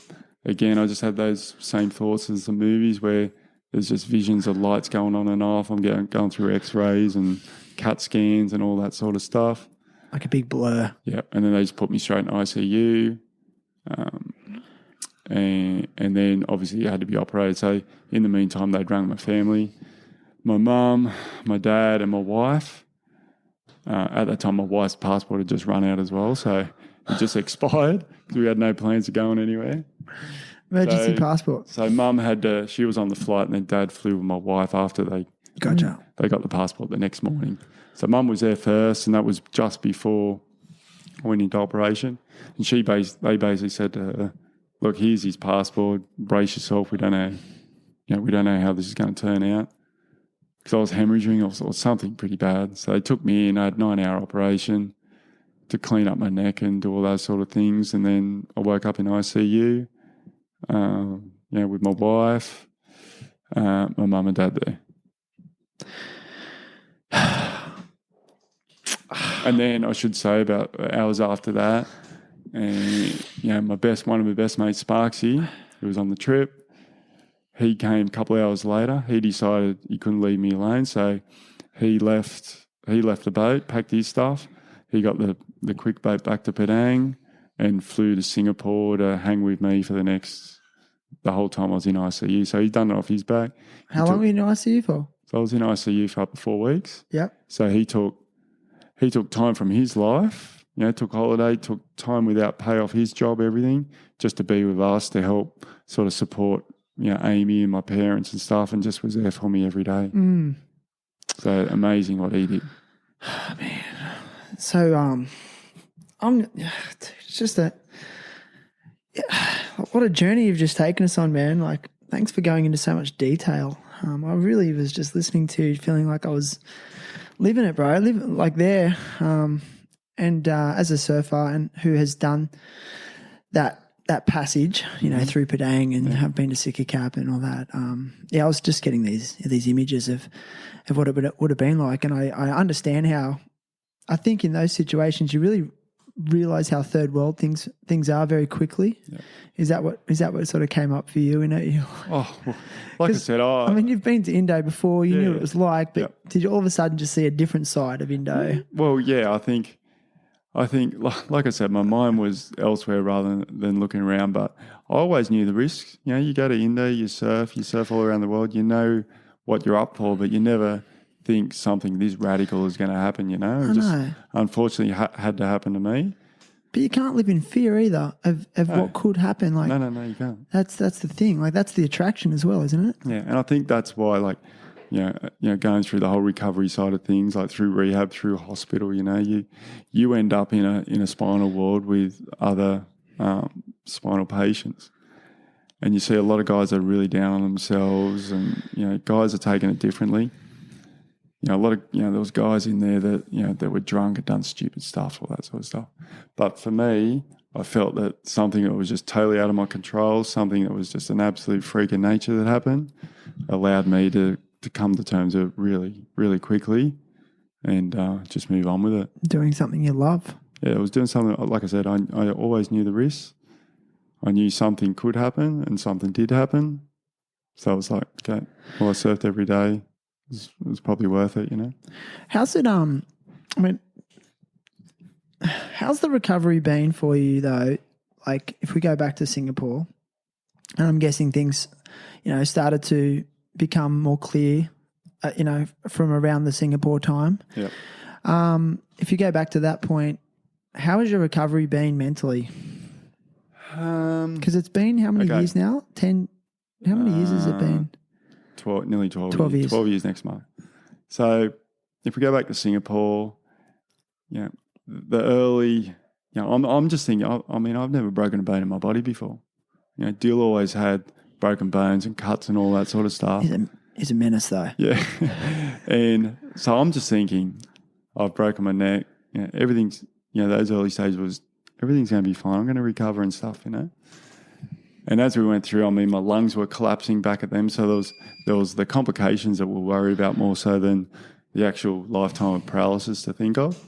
again, I just had those same thoughts as the movies where there's just visions of lights going on and off. I'm going through x-rays and CAT scans and all that sort of stuff. Like a big blur. Yeah. And then they just put me straight in ICU. And then obviously you had to be operated. So in the meantime, they'd rang my family, my mum, my dad and my wife. At that time, my wife's passport had just run out as well. So it just expired because we had no plans of going anywhere. Emergency passport. So mum she was on the flight and then dad flew with my wife after they got the passport the next morning. So mum was there first and that was just before I went into operation. And they basically said to her, look, here's his passport, brace yourself, we don't know how this is going to turn out. Because I was hemorrhaging or something pretty bad. So they took me in, I had a 9-hour operation to clean up my neck and do all those sort of things. And then I woke up in ICU, with my wife, my mum and dad there. And then I should say about hours after that, and one of my best mates, Sparksy, who was on the trip, he came a couple of hours later. He decided he couldn't leave me alone, so he left the boat, packed his stuff. He got the quick boat back to Penang and flew to Singapore to hang with me for the whole time I was in ICU. So he's done it off his back. How long were you in ICU for? So I was in ICU for up to 4 weeks. Yep. So he took time from his life, took holiday, took time without pay off his job, everything, just to be with us to help sort of support, Amy and my parents and stuff, and just was there for me every day. Mm. So amazing what he did. Oh, man. So, it's just what a journey you've just taken us on, man. Like, thanks for going into so much detail. I really was just listening to you, feeling like I was living it, bro. Living like there. And as a surfer and who has done that passage, through Padang and have been to Sika Cap and all that. I was just getting these images of what it would have been like, and I understand how. I think in those situations you really realize how third world things are very quickly. Yeah. Is that what sort of came up for you? Like I said, you've been to Indo before. You knew what it was like, but did you all of a sudden just see a different side of Indo? Well, yeah, I think, like I said, my mind was elsewhere rather than looking around, but I always knew the risks. You go to Indo, you surf all around the world, you know what you're up for, but you never think something this radical is going to happen, It just unfortunately had to happen to me. But you can't live in fear either of what could happen. Like, no, you can't. That's the thing. Like, that's the attraction as well, isn't it? Yeah, and I think that's why, going through the whole recovery side of things, like through rehab, through hospital, you end up in a spinal ward with other spinal patients, and you see a lot of guys that are really down on themselves, and guys are taking it differently. A lot of there was guys in there that that were drunk and done stupid stuff, all that sort of stuff. But for me, I felt that something that was just totally out of my control, something that was just an absolute freak of nature that happened, allowed me to come to terms with it really, really quickly and just move on with it. Doing something you love. Yeah, I was doing something, like I said, I always knew the risks. I knew something could happen and something did happen. So I was like, okay, well, I surfed every day. It was probably worth it, How's it, how's the recovery been for you though? Like if we go back to Singapore, and I'm guessing things, started to become more clear, from around the Singapore time. Yep. If you go back to that point, how has your recovery been mentally? Because it's been how many years now? 10? How many years has it been? Nearly 12 years. 12 years next month. So if we go back to Singapore, the early, I'm just thinking, I've never broken a bone in my body before. Dill always had broken bones and cuts and all that sort of stuff. He's a menace though. Yeah. And so I'm just thinking, I've broken my neck. Everything's, those early stages was everything's going to be fine. I'm going to recover and stuff, you know. And as we went through, I mean, my lungs were collapsing back at them. So there was the complications that we're worried about more so than the actual lifetime of paralysis to think of.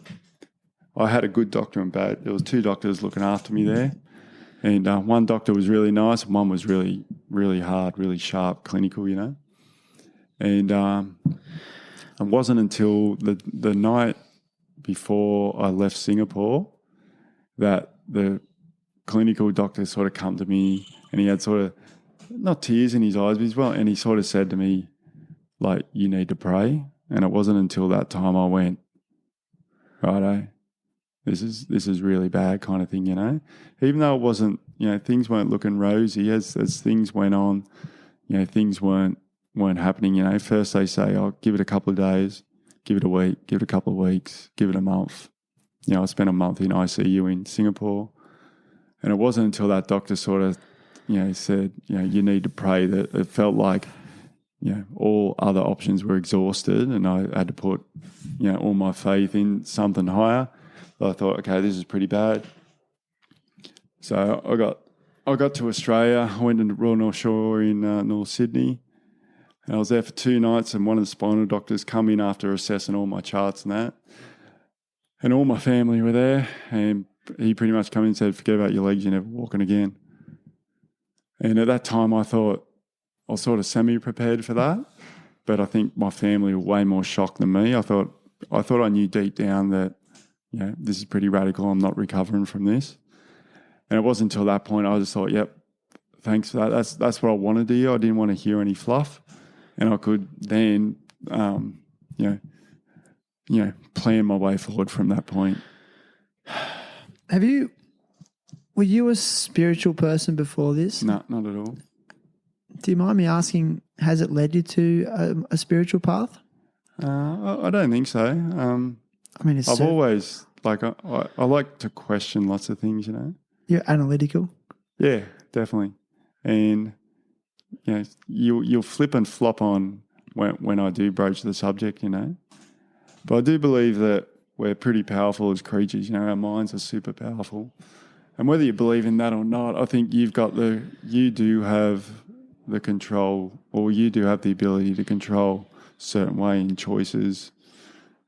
I had a good doctor and bad. There was 2 doctors looking after me there. And one doctor was really nice and one was really, really hard, really sharp, clinical, you know. And it wasn't until the night before I left Singapore that the clinical doctor sort of come to me, and he had sort of, not tears in his eyes, but and he sort of said to me, like, you need to pray. And it wasn't until that time I went, righto, this is really bad kind of thing, you know. Even though it wasn't, you know, things weren't looking rosy as things went on, you know, things weren't happening, you know. First they say, oh, give it a couple of days, give it a week, give it a couple of weeks, give it a month. You know, I spent a month in ICU in Singapore. And it wasn't until that doctor sort of, you know, said, you know, you need to pray, that it felt like, you know, all other options were exhausted and I had to put, you know, all my faith in something higher. But I thought, okay, this is pretty bad. So I got to Australia. I went into Royal North Shore in North Sydney. And I was there for 2 nights, and one of the spinal doctors come in after assessing all my charts and that. And all my family were there, and he pretty much come in and said, forget about your legs, you're never walking again. And at that time I thought, I was sort of semi-prepared for that, but I think my family were way more shocked than me. I thought I knew deep down that, you know, this is pretty radical, I'm not recovering from this. And it wasn't until that point I just thought, yep, thanks for that. That's what I wanted to hear. I didn't want to hear any fluff. And I could then, plan my way forward from that point. Were you a spiritual person before this? No, not at all. Do you mind me asking, has it led you to a spiritual path? I don't think so. I mean, I've always, like, I like to question lots of things, you know. You're analytical? Yeah, definitely. And, you know, you'll flip and flop on when I do broach the subject, you know. But I do believe that we're pretty powerful as creatures, you know, our minds are super powerful. And whether you believe in that or not, I think you do have the control, or you do have the ability to control certain way in choices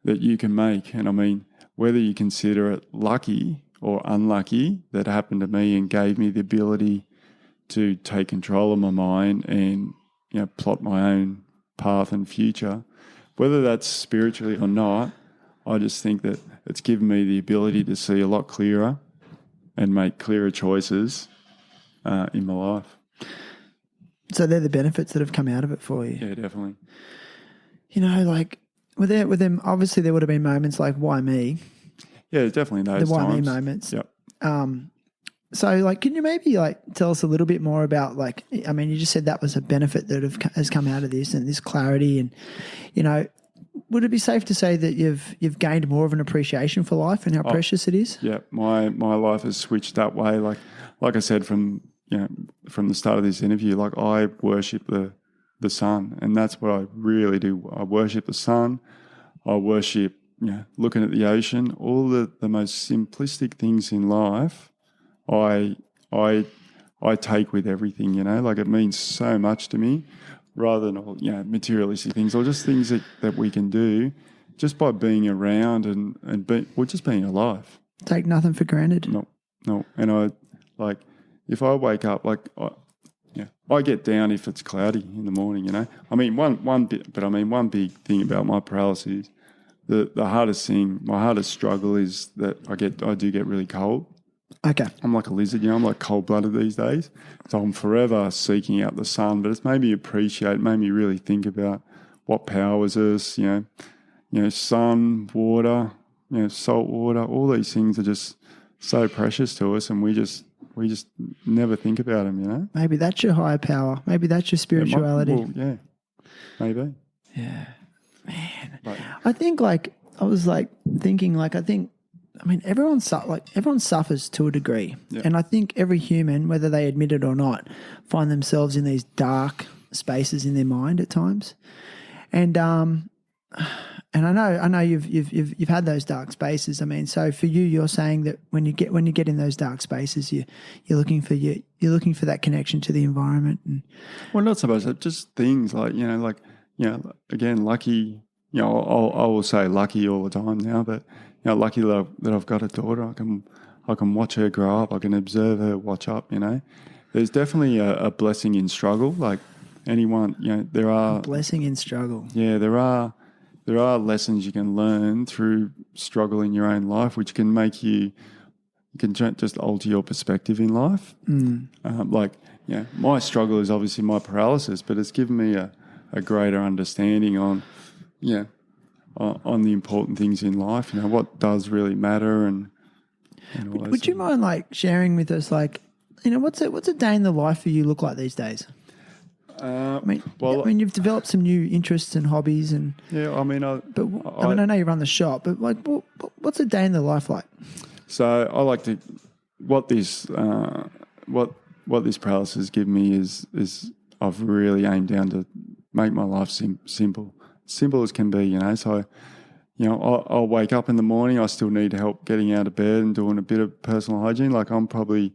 that you can make. And I mean, whether you consider it lucky or unlucky that happened to me and gave me the ability to take control of my mind and, you know, plot my own path and future, whether that's spiritually or not, I just think that it's given me the ability to see a lot clearer and make clearer choices in my life. So they're the benefits that have come out of it for you? Yeah, definitely. You know, like with them, obviously there would have been moments like, why me? Yeah, definitely those the times. why me moments. Yep. So, like, can you maybe tell us a little bit more about, like, I mean, you just said that was a benefit that has come out of this and this clarity, and, you know, would it be safe to say that you've gained more of an appreciation for life and how precious it is? Yeah, my life has switched that way. Like I said from the start of this interview, like, I worship the sun, and that's what I really do. I worship the sun. I worship, you know, looking at the ocean, all the most simplistic things in life. I take with everything, you know, like, it means so much to me, rather than all, you know, materialistic things, or just things that we can do just by being around and just being alive. Take nothing for granted. No. And I, like, if I wake up, like, I get down if it's cloudy in the morning, you know. I mean, one big thing about my paralysis, the hardest thing, my hardest struggle is that I do get really cold. Okay. I'm like a lizard, you know, I'm like cold-blooded these days. So I'm forever seeking out the sun, but it's made me made me really think about what powers us, you know, sun, water, you know, salt water, all these things are just so precious to us, and we just never think about them, you know. Maybe that's your higher power. Maybe that's your spirituality. Yeah, maybe. Yeah. Man. I think, like, I was like thinking, like, I mean, everyone suffers to a degree. Yeah. And I think every human, whether they admit it or not, find themselves in these dark spaces in their mind at times. And And I know you've had those dark spaces. I mean, so for you, you're saying that when you get in those dark spaces, you're looking for that connection to the environment. And Well, not so much that, just things like again, lucky. I will say lucky all the time now, but lucky that I've got a daughter. I can watch her grow up. I can observe her watch up. There's definitely a blessing in struggle. Like anyone, there are a blessing in struggle. Yeah, there are lessons you can learn through struggle in your own life, which can make you can just alter your perspective in life. My struggle is obviously my paralysis, but it's given me a greater understanding on the important things in life. What does really matter, and all those Would you mind like sharing with us, like, what's a day in the life for you look like these days? I mean, you've developed some new interests and hobbies, and I know you run the shop, but like, what's a day in the life like? So I like to what this paralysis gives me is I've really aimed down to make my life simple as can be. So I'll wake up in the morning. I still need help getting out of bed and doing a bit of personal hygiene. Like I'm probably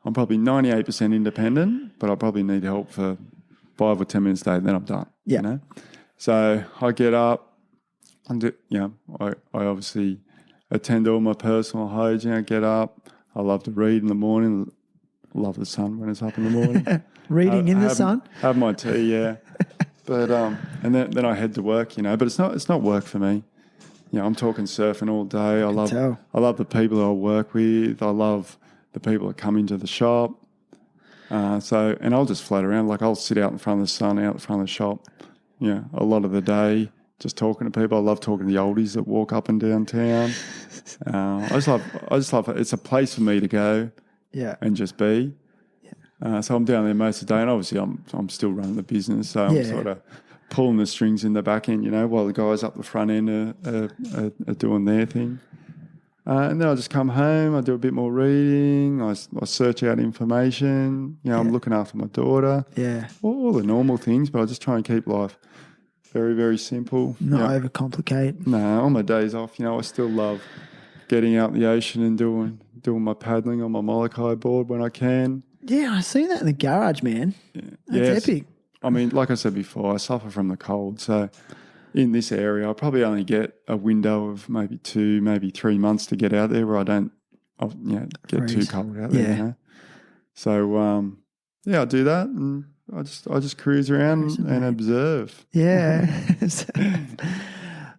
98% independent, but I probably need help for 5 or 10 minutes a day, then I'm done. Yeah. So I get up and I obviously attend to all my personal hygiene. I get up. I love to read in the morning. I love the sun when it's up in the morning. Reading in the sun? Have my tea, yeah. But and then I head to work, but it's not work for me. I'm talking surfing all day. I love the people that I work with. I love the people that come into the shop. And I'll just float around. Like I'll sit out in front of the sun, out in front of the shop, a lot of the day, just talking to people. I love talking to the oldies that walk up and down town. I just love it. It's a place for me to go, and just be. Yeah. So I'm down there most of the day, and obviously I'm still running the business, so I'm sort of pulling the strings in the back end, while the guys up the front end are doing their thing. And then I just come home, I do a bit more reading, I search out information, I'm looking after my daughter. Yeah. All the normal things, but I just try and keep life very, very simple. Not overcomplicate. No, on my days off, I still love getting out in the ocean and doing my paddling on my Molokai board when I can. Yeah, I see that in the garage, man. Yeah. That's epic. I mean, like I said before, I suffer from the cold, so in this area, I probably only get a window of maybe 2, maybe 3 months to get out there where I don't, get too cold out there. So I do that, and I just cruise around and observe. Yeah,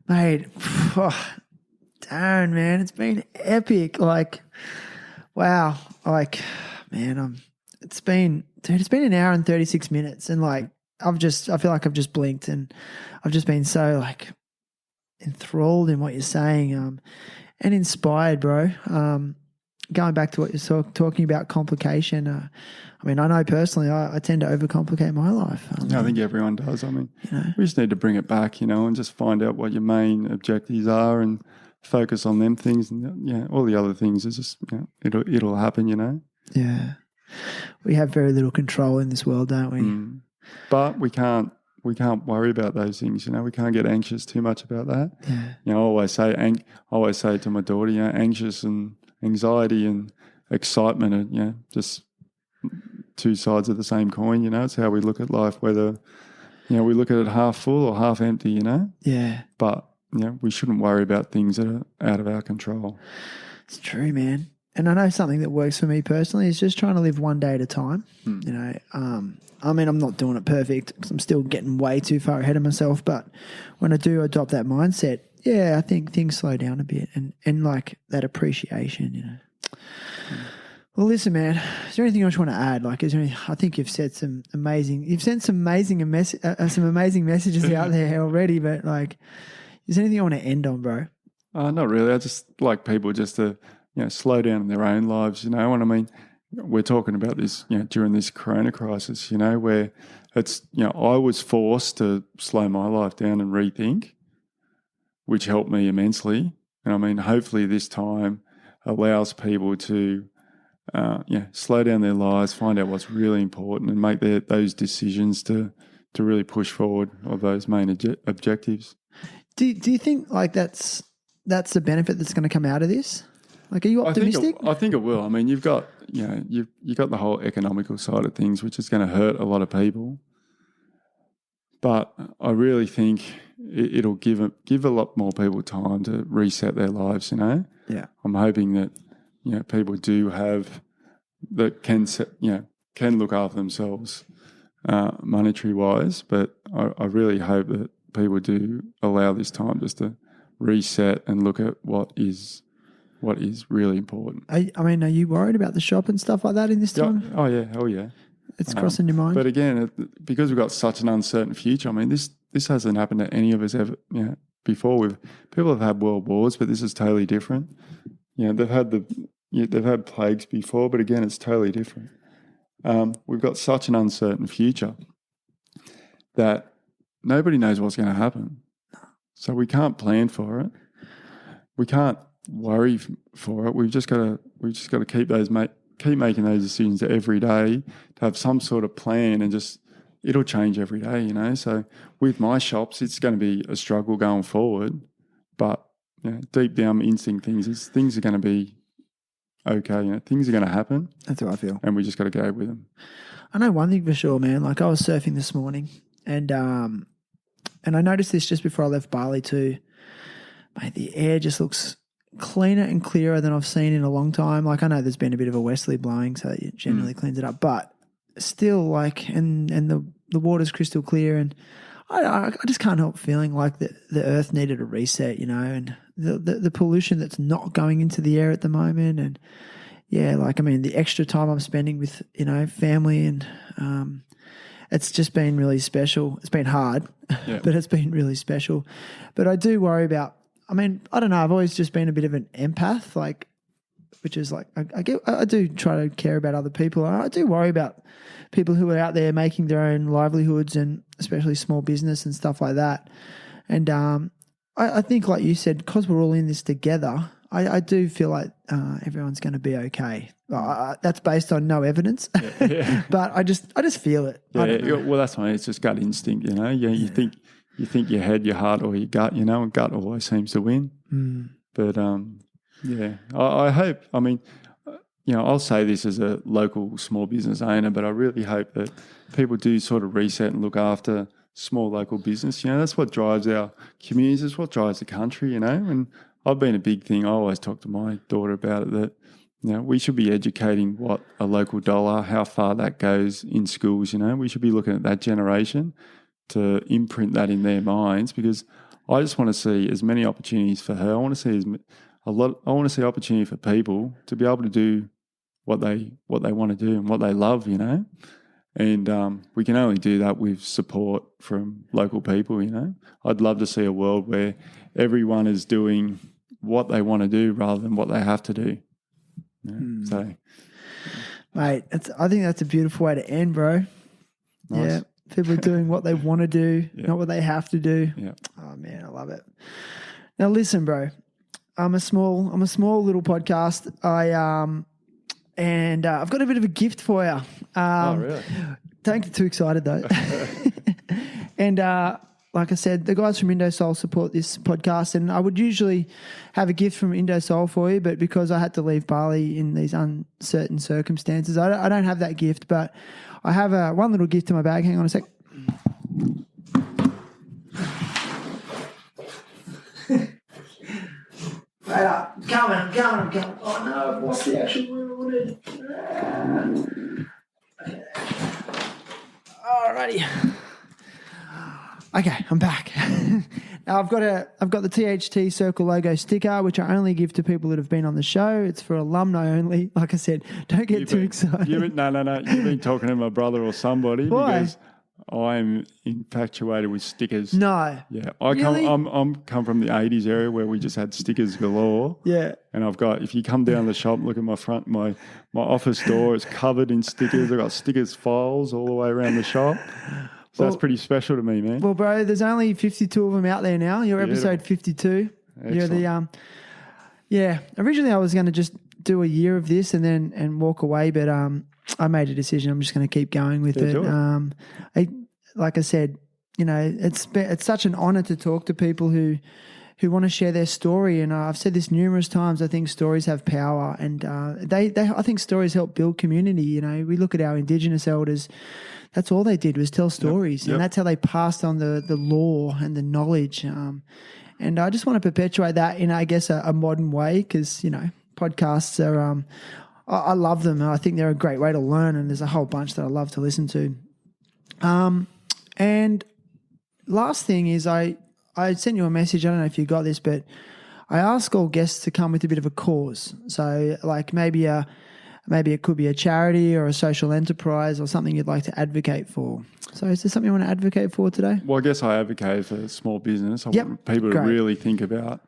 mate. Darren, man, it's been epic. Like, wow. Like, man, it's been an hour and 36 minutes, and like, I feel like I've just blinked, and I've just been so like enthralled in what you're saying, and inspired, bro. Going back to what you're talking about, complication. I mean, I know personally, I tend to overcomplicate my life. I think everyone does. I mean, we just need to bring it back, and just find out what your main objectives are and focus on them things, and all the other things is just it'll happen, Yeah, we have very little control in this world, don't we? But we can't worry about those things. We can't get anxious too much about that. Yeah. I always say to my daughter, anxious and anxiety and excitement are just two sides of the same coin. It's how we look at life, whether we look at it half full or half empty. Yeah. But we shouldn't worry about things that are out of our control. It's true, man. And I know something that works for me personally is just trying to live one day at a time. I mean, I'm not doing it perfect because I'm still getting way too far ahead of myself. But when I do adopt that mindset, I think things slow down a bit and like that appreciation, Well, listen, man, is there anything else you want to add? Like, I think you've sent some amazing messages out there already, but like, is there anything you want to end on, bro? Not really. I just like people just to, slow down in their own lives, And I mean, we're talking about this, during this corona crisis, where it's, I was forced to slow my life down and rethink, which helped me immensely. And I mean, hopefully this time allows people to, slow down their lives, find out what's really important and make those decisions to really push forward of those main objectives. Do you think like that's the benefit that's going to come out of this? Like, are you optimistic? I think it will. I mean, you've got you've got the whole economical side of things, which is going to hurt a lot of people. But I really think it'll give a lot more people time to reset their lives. Yeah. I'm hoping that people do have that can look after themselves monetary wise. But I really hope that people do allow this time just to reset and look at what is really important. Are you worried about the shop and stuff like that in this time? Oh yeah, hell yeah. It's crossing your mind. But again, because we've got such an uncertain future, I mean, this hasn't happened to any of us ever. Before people have had world wars, but this is totally different. They've had plagues before, but again, it's totally different. We've got such an uncertain future that nobody knows what's going to happen. So we can't plan for it. We can't worry for it. We've just got to keep making those decisions every day to have some sort of plan, and just it'll change every day. So with my shops, it's going to be a struggle going forward, but deep down my instinct things are going to be okay. Things are going to happen. That's how I feel, and we just got to go with them. I know one thing for sure, man. Like, I was surfing this morning, and I noticed this just before I left Bali too. Mate, the air just looks cleaner and clearer than I've seen in a long time. Like, I know there's been a bit of a westerly blowing, so it generally cleans it up, but still, like, and the water's crystal clear, and I just can't help feeling like the earth needed a reset, and the pollution that's not going into the air at the moment, and the extra time I'm spending with family, and it's just been really special. It's been hard, but it's been really special. But I do worry about. I don't know. I've always just been a bit of an empath, like, which is like I do try to care about other people. I do worry about people who are out there making their own livelihoods, and especially small business and stuff like that. And I think, like you said, because we're all in this together, I do feel like everyone's going to be okay. That's based on no evidence, but I just feel it. Well, that's why it's just gut instinct. You think your head, your heart, or your gut. And gut always seems to win. But I hope. I'll say this as a local small business owner, but I really hope that people do sort of reset and look after small local business. That's what drives our communities. It's what drives the country. And I've been a big thing. I always talk to my daughter about it, that we should be educating what a local dollar, how far that goes in schools. We should be looking at that generation to imprint that in their minds, because I just want to see as many opportunities for her. I want to see I want to see opportunity for people to be able to do what they want to do and what they love. And we can only do that with support from local people. I'd love to see a world where everyone is doing what they want to do rather than what they have to do. So, mate, I think that's a beautiful way to end, bro. Nice. Yeah, people are doing what they want to do, not what they have to do. Yeah. Oh man, I love it. Now listen, bro. I'm a small little podcast. I've got a bit of a gift for you. Oh, really? Don't get too excited though. And like I said, the guys from Indosol support this podcast, and I would usually have a gift from Indosol for you, but because I had to leave Bali in these uncertain circumstances, I don't have that gift. But I have one little gift in my bag. Hang on a sec. Right up. Coming. Oh no, I've lost the actual word I wanted. Okay. Alrighty. Okay, I'm back. Now I've got the THT Circle logo sticker, which I only give to people that have been on the show. It's for alumni only. Like I said, don't get too excited. No. You've been talking to my brother or somebody. Why? Because I'm infatuated with stickers. No. Yeah. Really? I'm come from the 80s area where we just had stickers galore. Yeah. And I've got, if you come down the shop, look at my front, my office door is covered in stickers. I've got stickers files all the way around the shop. So that's pretty special to me, man. Well, bro, there's only 52 of them out there now. You're episode 52. Excellent. You're the originally I was going to just do a year of this and walk away, but I made a decision. I'm just going to keep going with it. Do it. Like I said, it's such an honor to talk to people who want to share their story. And I've said this numerous times. I think stories have power, and I think stories help build community. We look at our Indigenous elders. That's all they did was tell stories, and that's how they passed on the law and the knowledge. And I just want to perpetuate that in, I guess, a modern way, because podcasts are. I love them. I think they're a great way to learn, and there's a whole bunch that I love to listen to. And last thing is, I sent you a message. I don't know if you got this, but I ask all guests to come with a bit of a cause. So, like maybe it could be a charity or a social enterprise or something you'd like to advocate for. So, is there something you want to advocate for today? Well, I guess I advocate for small business. I want people to really think about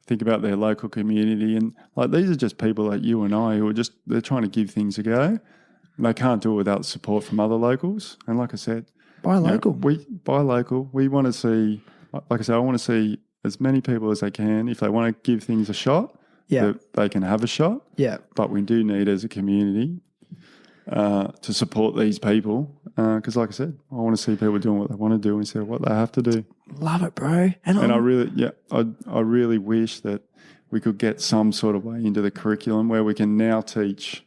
their local community, and like these are just people like you and I who are they're trying to give things a go. And they can't do it without support from other locals. And like I said, buy local. Buy local. We want to see, like I said, I want to see as many people as they can. If they want to give things a shot, that they can have a shot. Yeah. But we do need, as a community, to support these people. Because like I said, I want to see people doing what they want to do instead of what they have to do. Love it, bro. And I really wish that we could get some sort of way into the curriculum where we can now teach,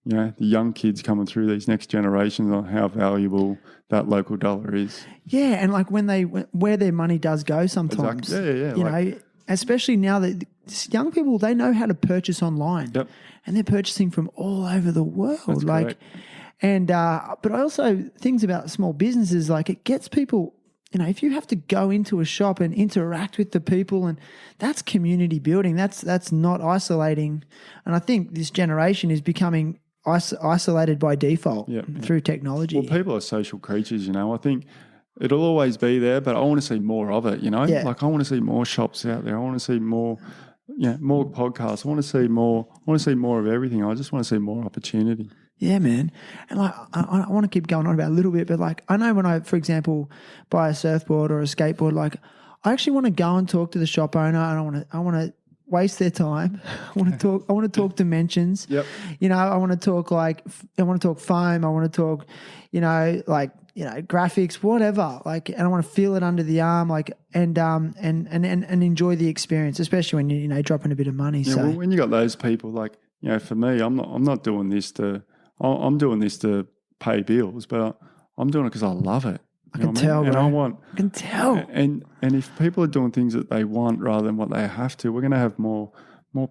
the young kids coming through, these next generations, on how valuable that local dollar is. Yeah, and like where their money does go sometimes. Exactly. Yeah. Especially now that young people, they know how to purchase online. Yep. And they're purchasing from all over the world. That's correct. And but I also, things about small businesses, like it gets people, if you have to go into a shop and interact with the people, and that's community building. That's not isolating. And I think this generation is becoming isolated by default through technology. Well, people are social creatures, I think it'll always be there, but I want to see more of it, Like I want to see more shops out there. I want to see more, more podcasts. I want to see more of everything. I just want to see more opportunity. Yeah, man. And like, I want to keep going on about a little bit, but like, I know when I, for example, buy a surfboard or a skateboard, like I actually want to go and talk to the shop owner, and I want to waste their time. I want to talk dimensions. Yep. I want to talk foam. I want to talk, graphics, whatever. Like, and I want to feel it under the arm, like, and enjoy the experience, especially when you dropping a bit of money. Yeah, so well, when you got those people, like, for me, I'm not doing this to. I'm doing this to pay bills, but I'm doing it because I love it. I can tell, bro. And I can tell. And if people are doing things that they want rather than what they have to, we're going to have more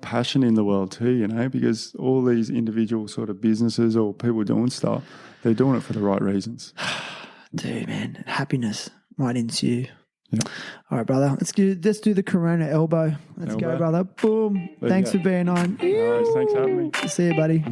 passion in the world too, because all these individual sort of businesses or people doing stuff, they're doing it for the right reasons. Dude, man, happiness might ensue. Yeah. All right, brother. Let's do the Corona elbow. Let's go, brother. Boom. Thanks for being on. No worries. Thanks for having me. See you, buddy.